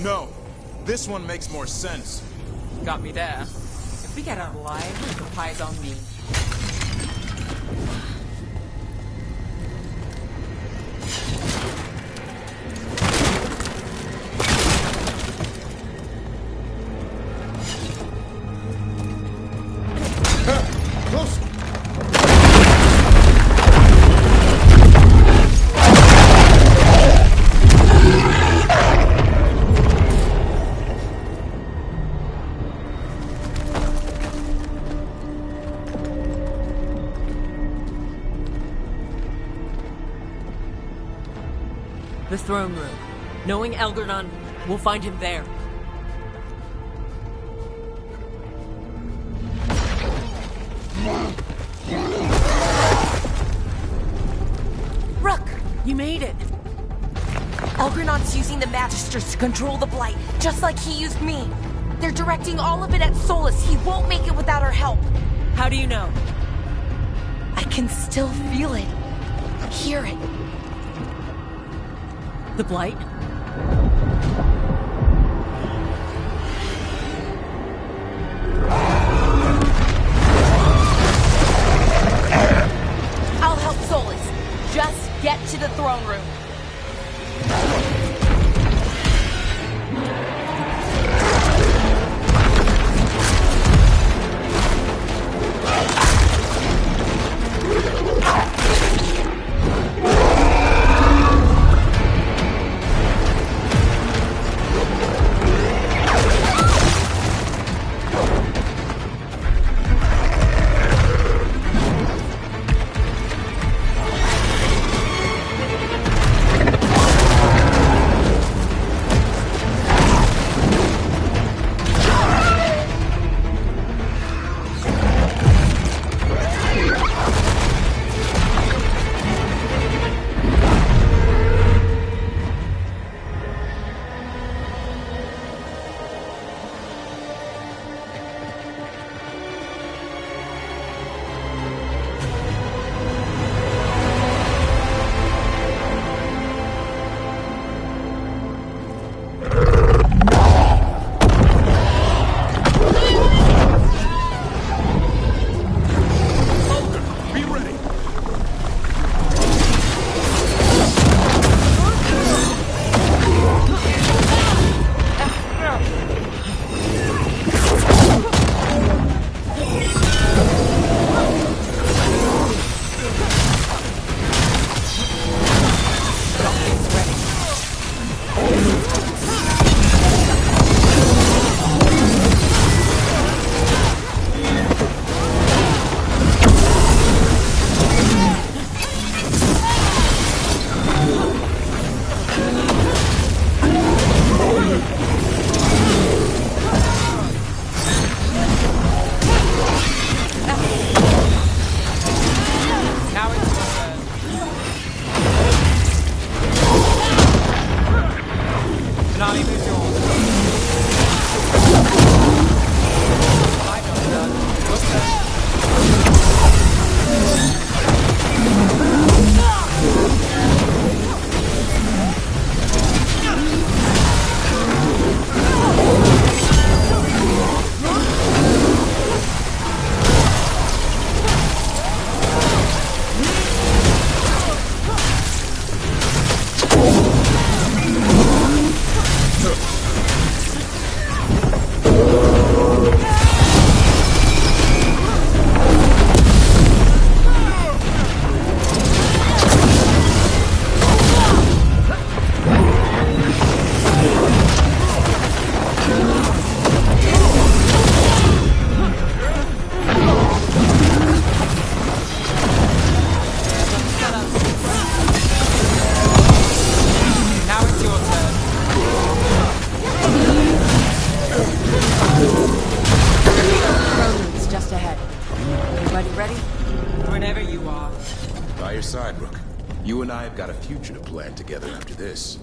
No. This one makes more sense. Got me there. If we get out alive, the pie's on me. The throne room. Knowing Elgar'nan, we'll find him there. Rook! You made it! Elgar'nan's using the Magisters to control the Blight, just like he used me. They're directing all of it at Solus. He won't make it without our help. How do you know? I can still feel it. Hear it. The Blight? I'll help Solus. Just get to the throne room. You and I have got a future to plan together after this.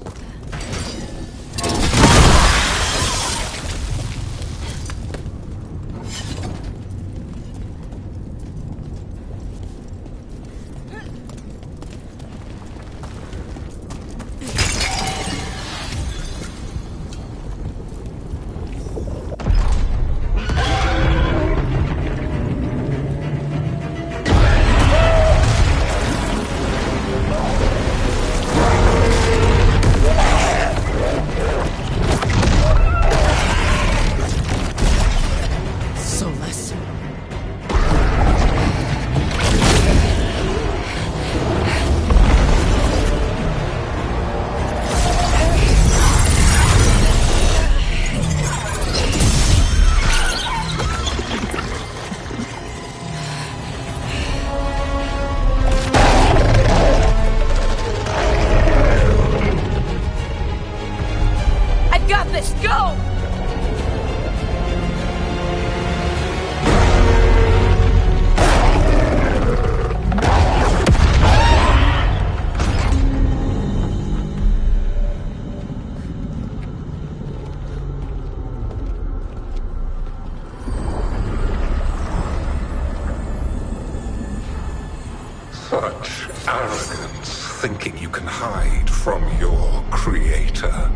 Such arrogance, thinking you can hide from your creator.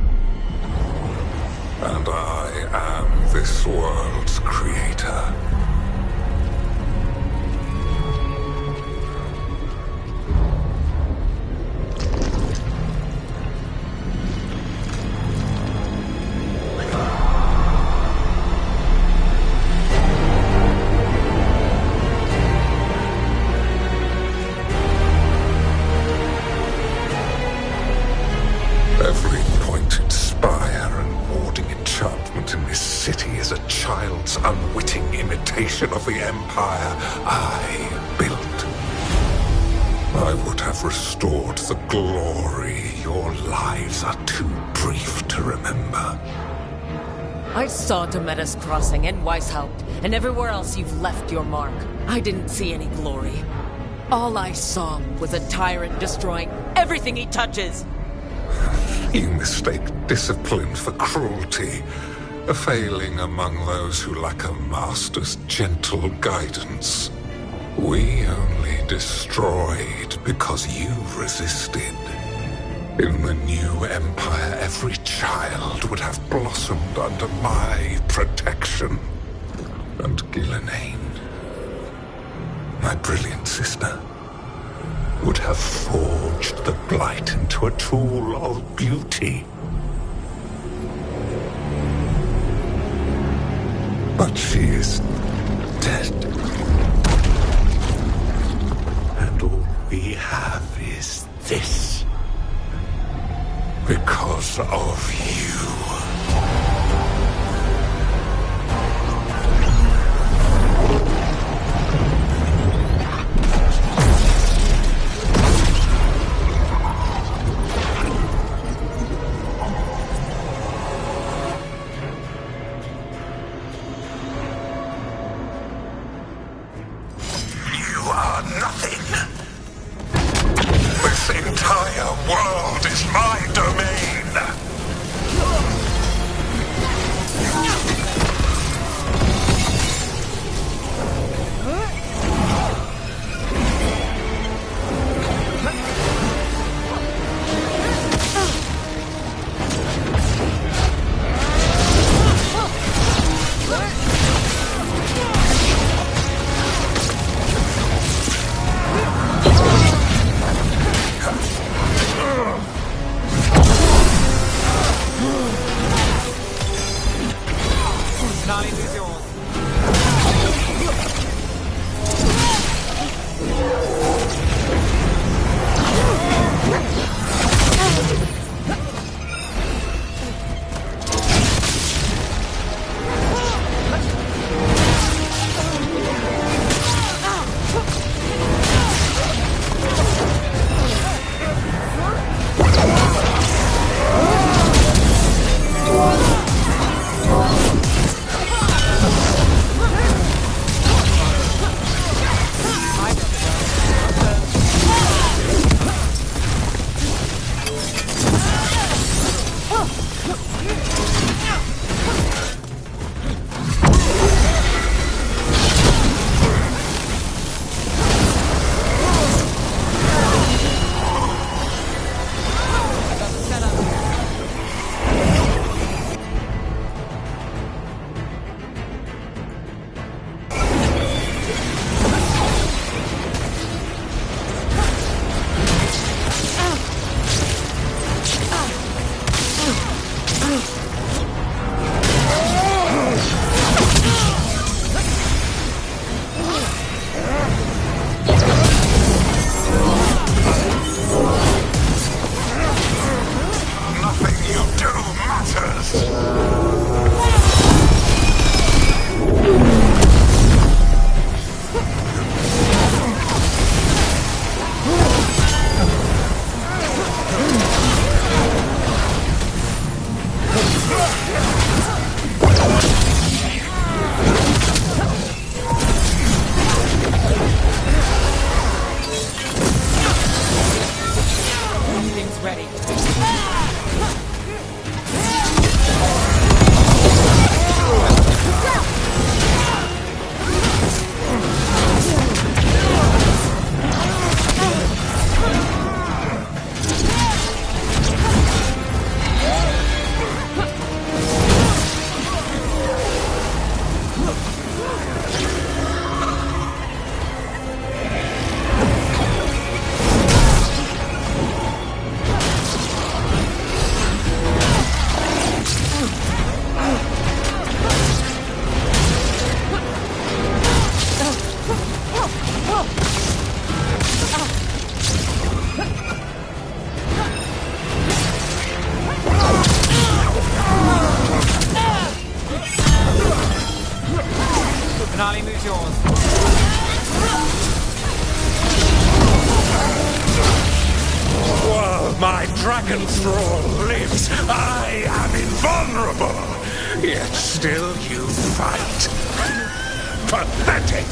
And I am this world's creator. Every pointed spire and warding enchantment in this city is a child's unwitting imitation of the empire I built. I would have restored the glory. Your lives are too brief to remember. I saw Demeter's Crossing and Weishaupt, and everywhere else you've left your mark. I didn't see any glory. All I saw was a tyrant destroying everything he touches. You mistake discipline for cruelty, a failing among those who lack a master's gentle guidance. We only destroyed because you resisted. In the new empire, every child would have blossomed under my protection. And Gillenane, my brilliant sister, would have forged the blight into a tool of beauty. But she is dead. And all we have is this. Because of you. This entire world is my domain! Finale moves yours. While my dragon thrall lives, I am invulnerable. Yet still you fight. Pathetic!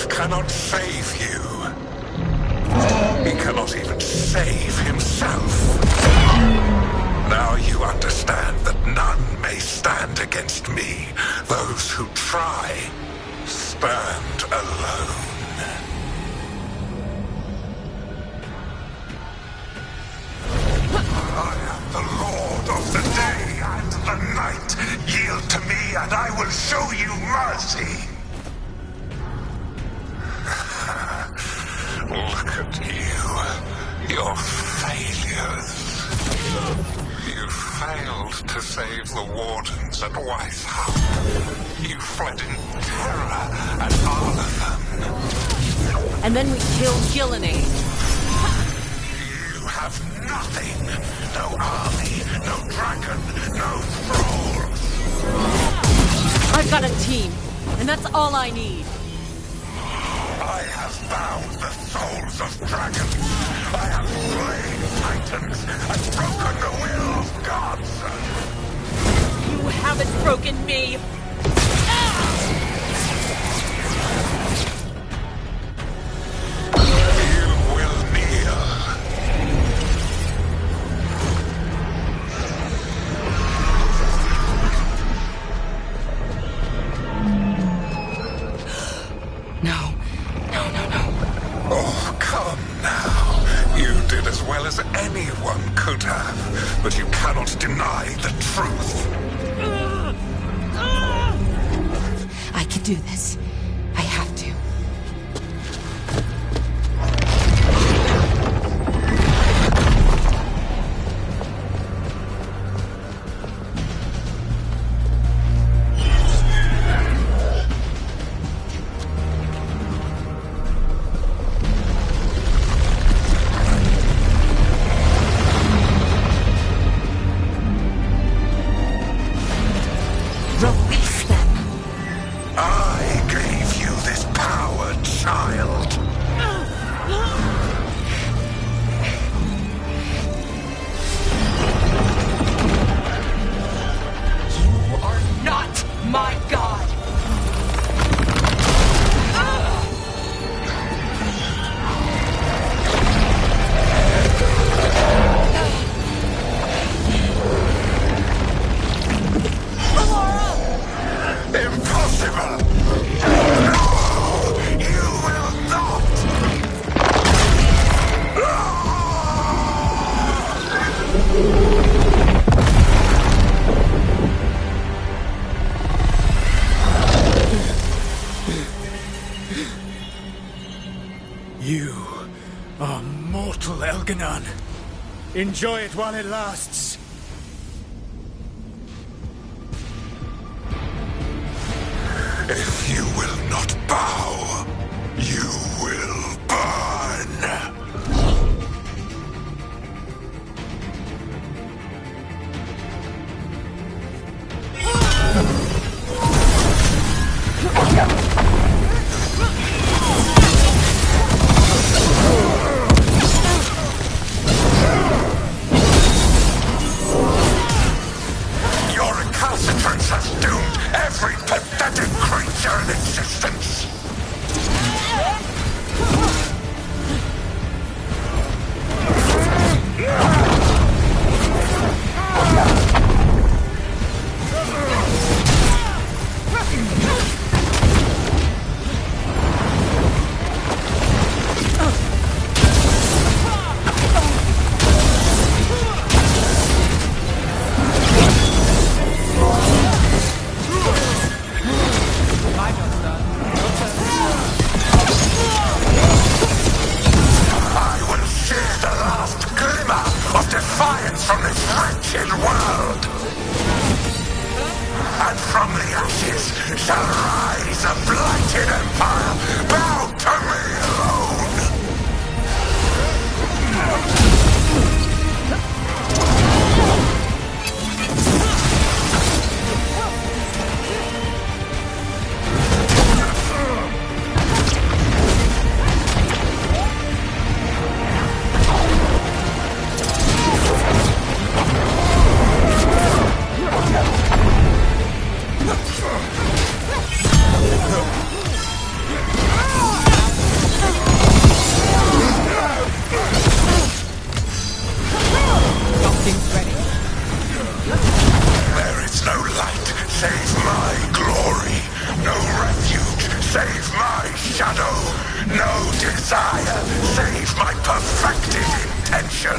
Cannot save you. He cannot even save himself. Now you understand that none may stand against me. Those who try stand alone. I am the Lord of the day and the night. Yield to me and I will show you mercy. Look at you. Your failures. You failed to save the wardens at Weishaupt. You fled in terror at Arlathan. And then we killed Gillenay. You have nothing. No army, no dragon, no thralls. I've got a team, and that's all I need. I have bound the souls of dragons. I have slain titans and broken the will of gods. You haven't broken me. You will kneel. No. Oh, come now. You did as well as anyone could have, but you cannot deny the truth. I can do this. I have to. Release them. I gave You are mortal, Elganon. Enjoy it while it lasts. If you will not bow, you will burn. Your recalcitrance has doomed every pathetic creature in existence. From this wretched world, and from the ashes shall rise a blighted empire bound to me alone. There is no light save my glory, no refuge save my shadow, no desire save my perfected intention.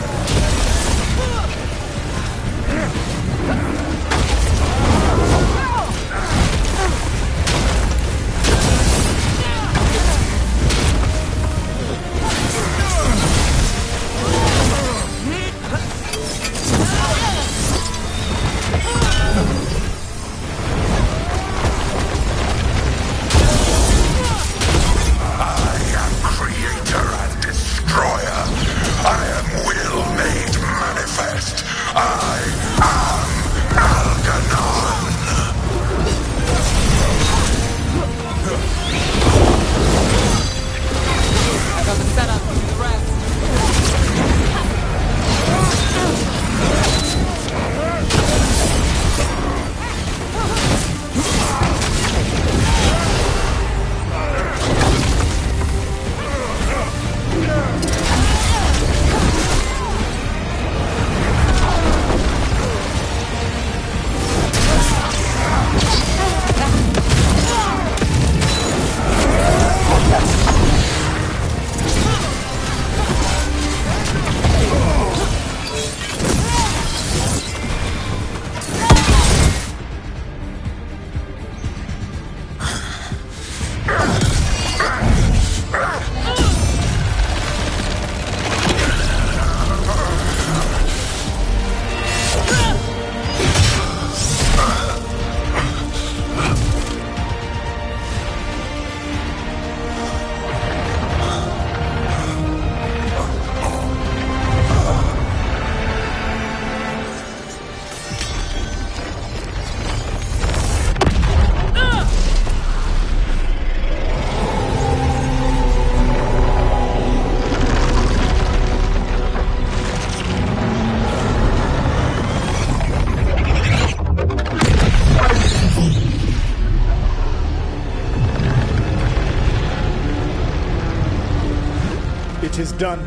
It is done.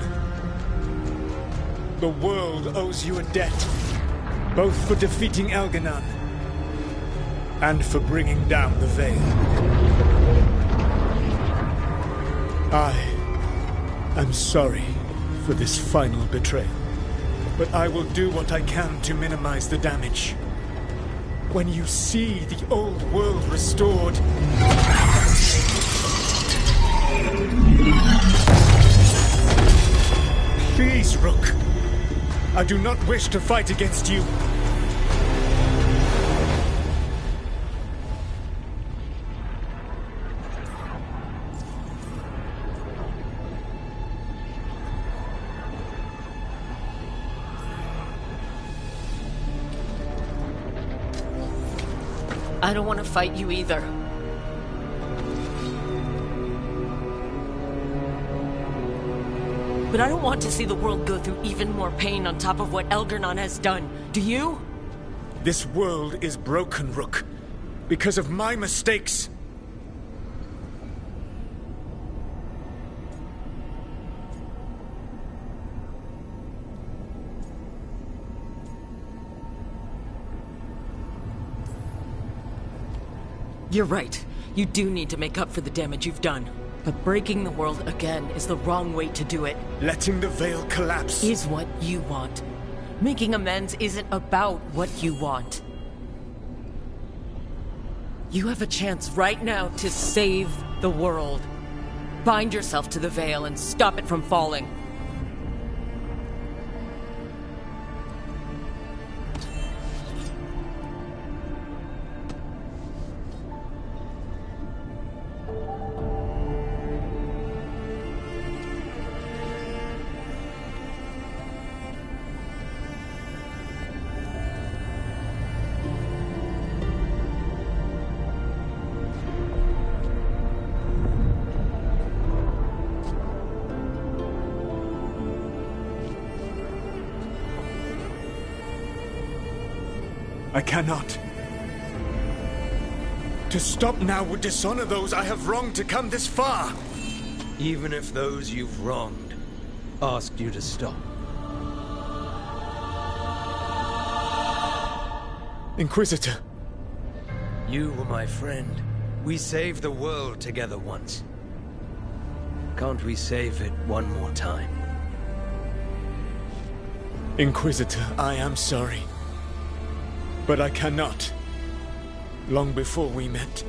The world owes you a debt, both for defeating Elganon and for bringing down the Veil. I am sorry for this final betrayal, but I will do what I can to minimize the damage. When you see the old world restored, Rook. I do not wish to fight against you. I don't want to fight you either. But I don't want to see the world go through even more pain on top of what Elgar'nan has done. Do you? This world is broken, Rook. Because of my mistakes. You're right. You do need to make up for the damage you've done. But breaking the world again is the wrong way to do it. Letting the veil collapse is what you want. Making amends isn't about what you want. You have a chance right now to save the world. Bind yourself to the veil and stop it from falling. I cannot. To stop now would dishonor those I have wronged to come this far. Even if those you've wronged asked you to stop. Inquisitor. You were my friend. We saved the world together once. Can't we save it one more time? Inquisitor, I am sorry. But I cannot. Long before we met,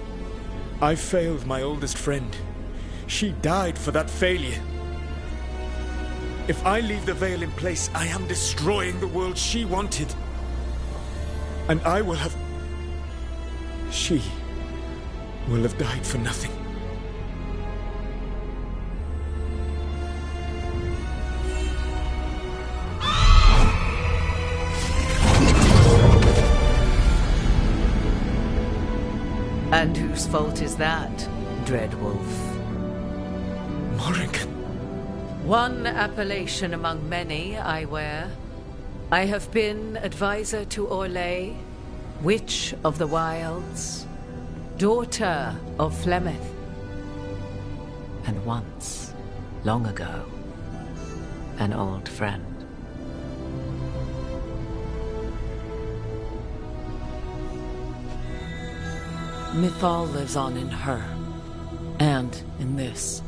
I failed my oldest friend. She died for that failure. If I leave the veil in place, I am destroying the world she wanted. And I will have... She will have died for nothing. And whose fault is that, Dreadwolf? Morrigan. One appellation among many, I wear. I have been advisor to Orlais, Witch of the Wilds, daughter of Flemeth, and once, long ago, an old friend. Mythal lives on in her, and in this.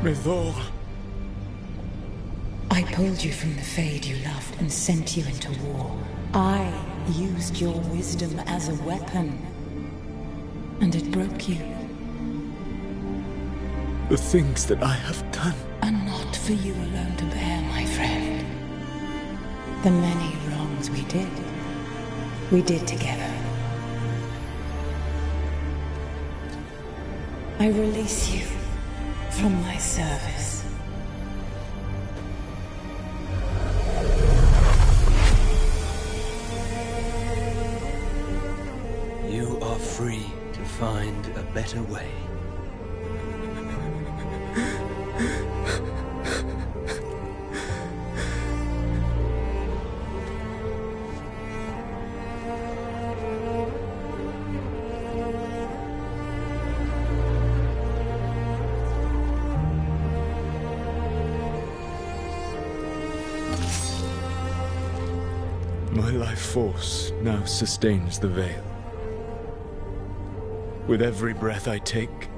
Mythal. I pulled you from the Fade you loved and sent you into war. I used your wisdom as a weapon, and it broke you. The things that I have done are not for you alone to bear, my friend. The many wrongs we did together. I release you from my service. You are free to find a better way. My life force now sustains the veil. With every breath I take,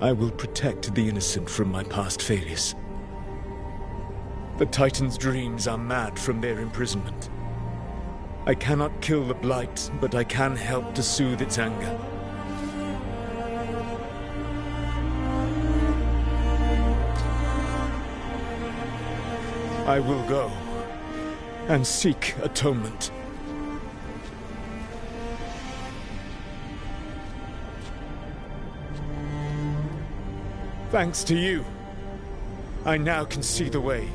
I will protect the innocent from my past failures. The Titan's dreams are mad from their imprisonment. I cannot kill the Blight, but I can help to soothe its anger. I will go and seek atonement. Thanks to you, I now can see the way.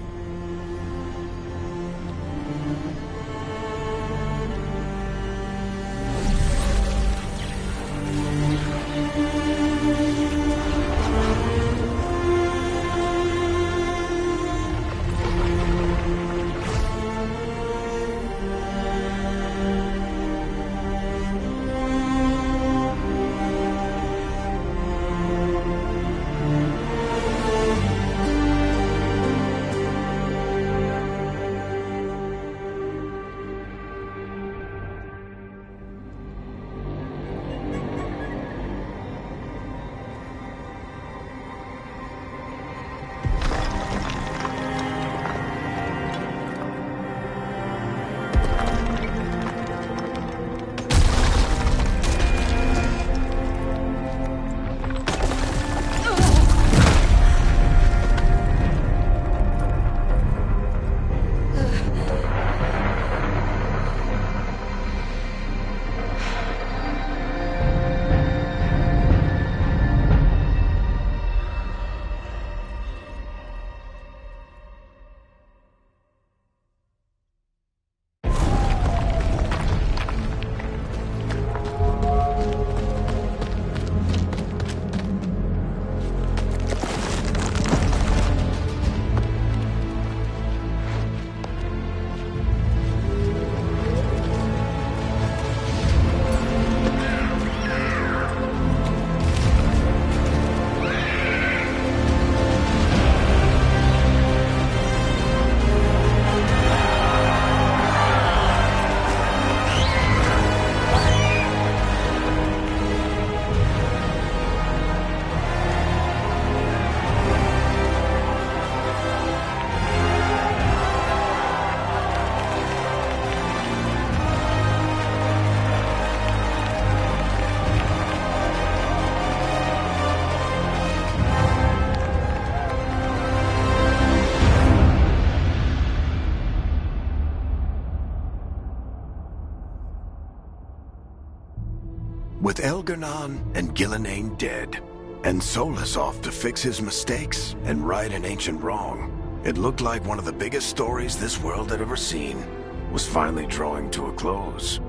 With Elgar'nan and Gillenane dead, and Solus off to fix his mistakes and right an ancient wrong, it looked like one of the biggest stories this world had ever seen was finally drawing to a close.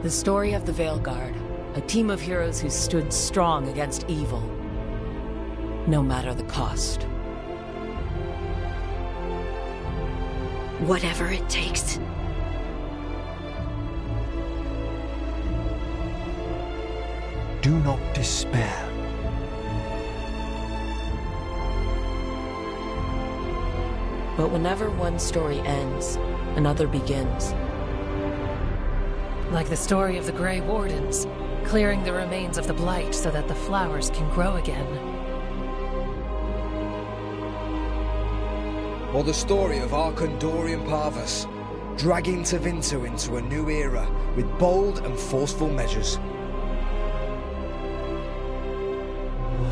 The story of the Veilguard, a team of heroes who stood strong against evil, no matter the cost. Whatever it takes. Do not despair. But whenever one story ends, another begins. Like the story of the Grey Wardens, clearing the remains of the Blight so that the flowers can grow again. Or the story of Arkandorian Parvus, dragging Tevinter into a new era with bold and forceful measures.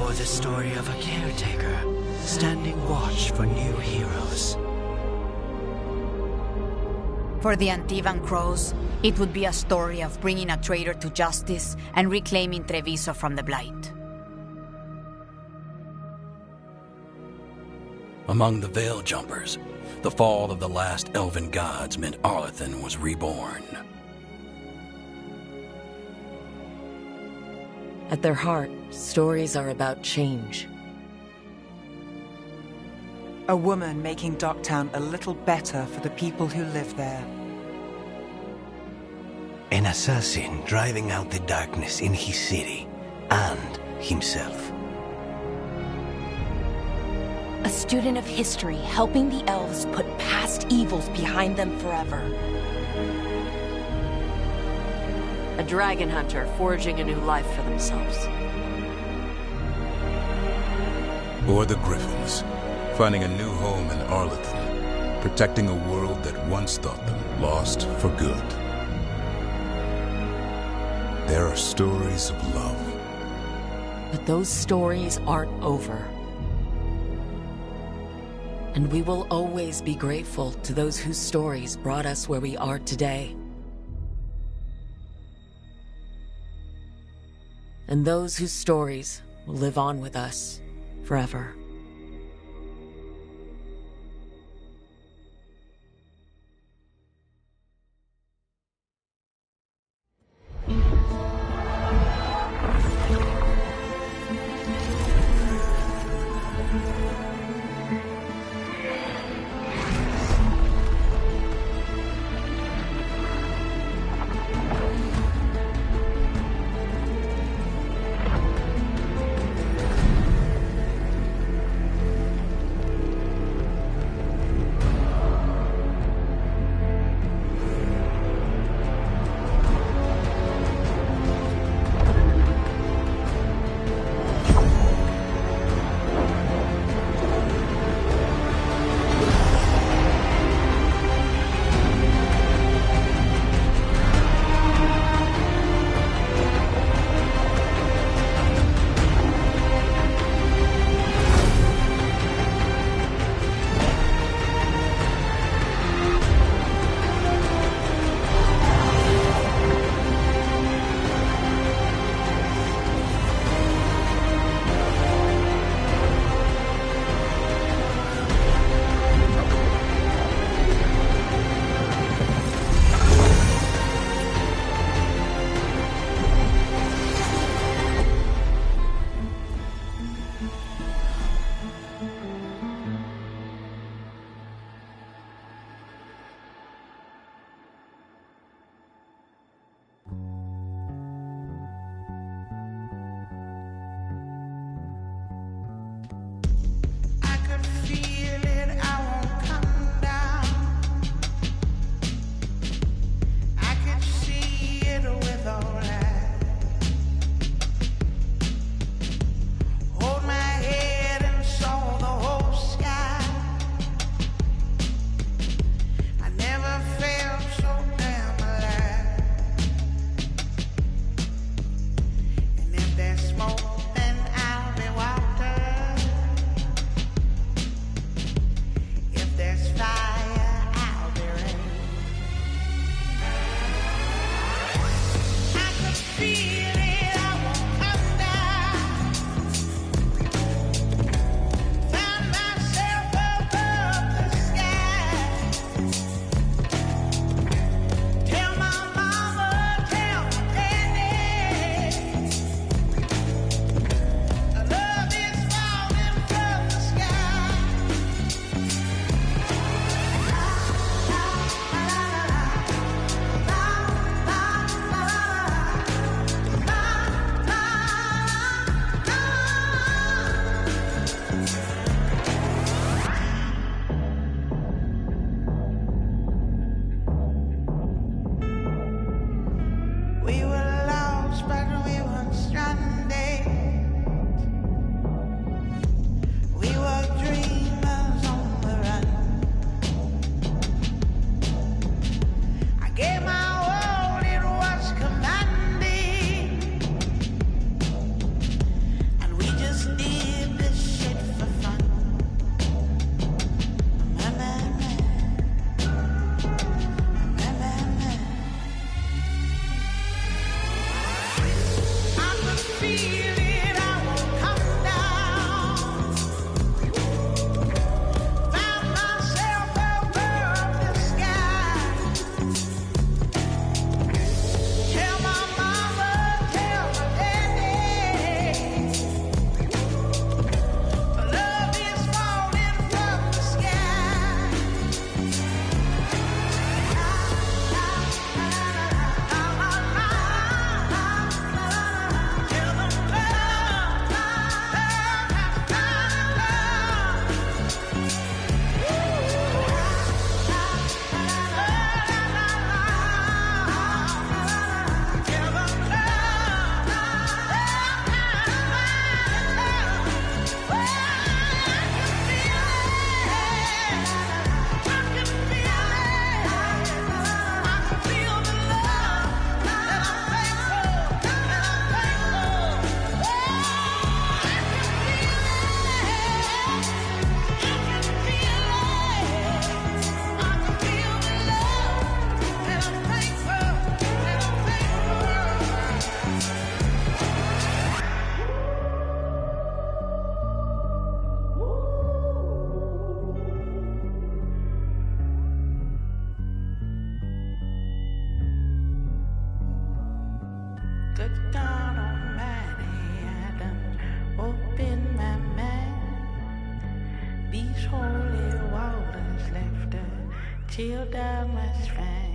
Or the story of a caretaker, standing watch for new heroes. For the Antivan Crows, it would be a story of bringing a traitor to justice and reclaiming Treviso from the Blight. Among the Veil Jumpers, the fall of the last elven gods meant Arlethan was reborn. At their heart, stories are about change. A woman making Docktown a little better for the people who live there. An assassin driving out the darkness in his city and himself. A student of history helping the elves put past evils behind them forever. A dragon hunter forging a new life for themselves. Or the Griffins, finding a new home in Arlington, protecting a world that once thought them lost for good. There are stories of love. But those stories aren't over. And we will always be grateful to those whose stories brought us where we are today. And those whose stories will live on with us forever. Good God Almighty, I done opened my mind. These holy waters left a chill down my spine.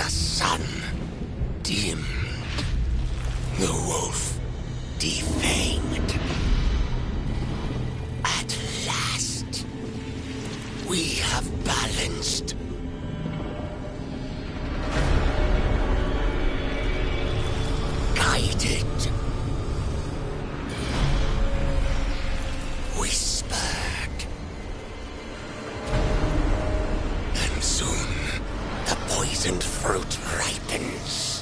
the sun dimmed, the wolf defanged. At last, we have balanced. Guided. Whispered. And soon, the poisoned fruit ripens.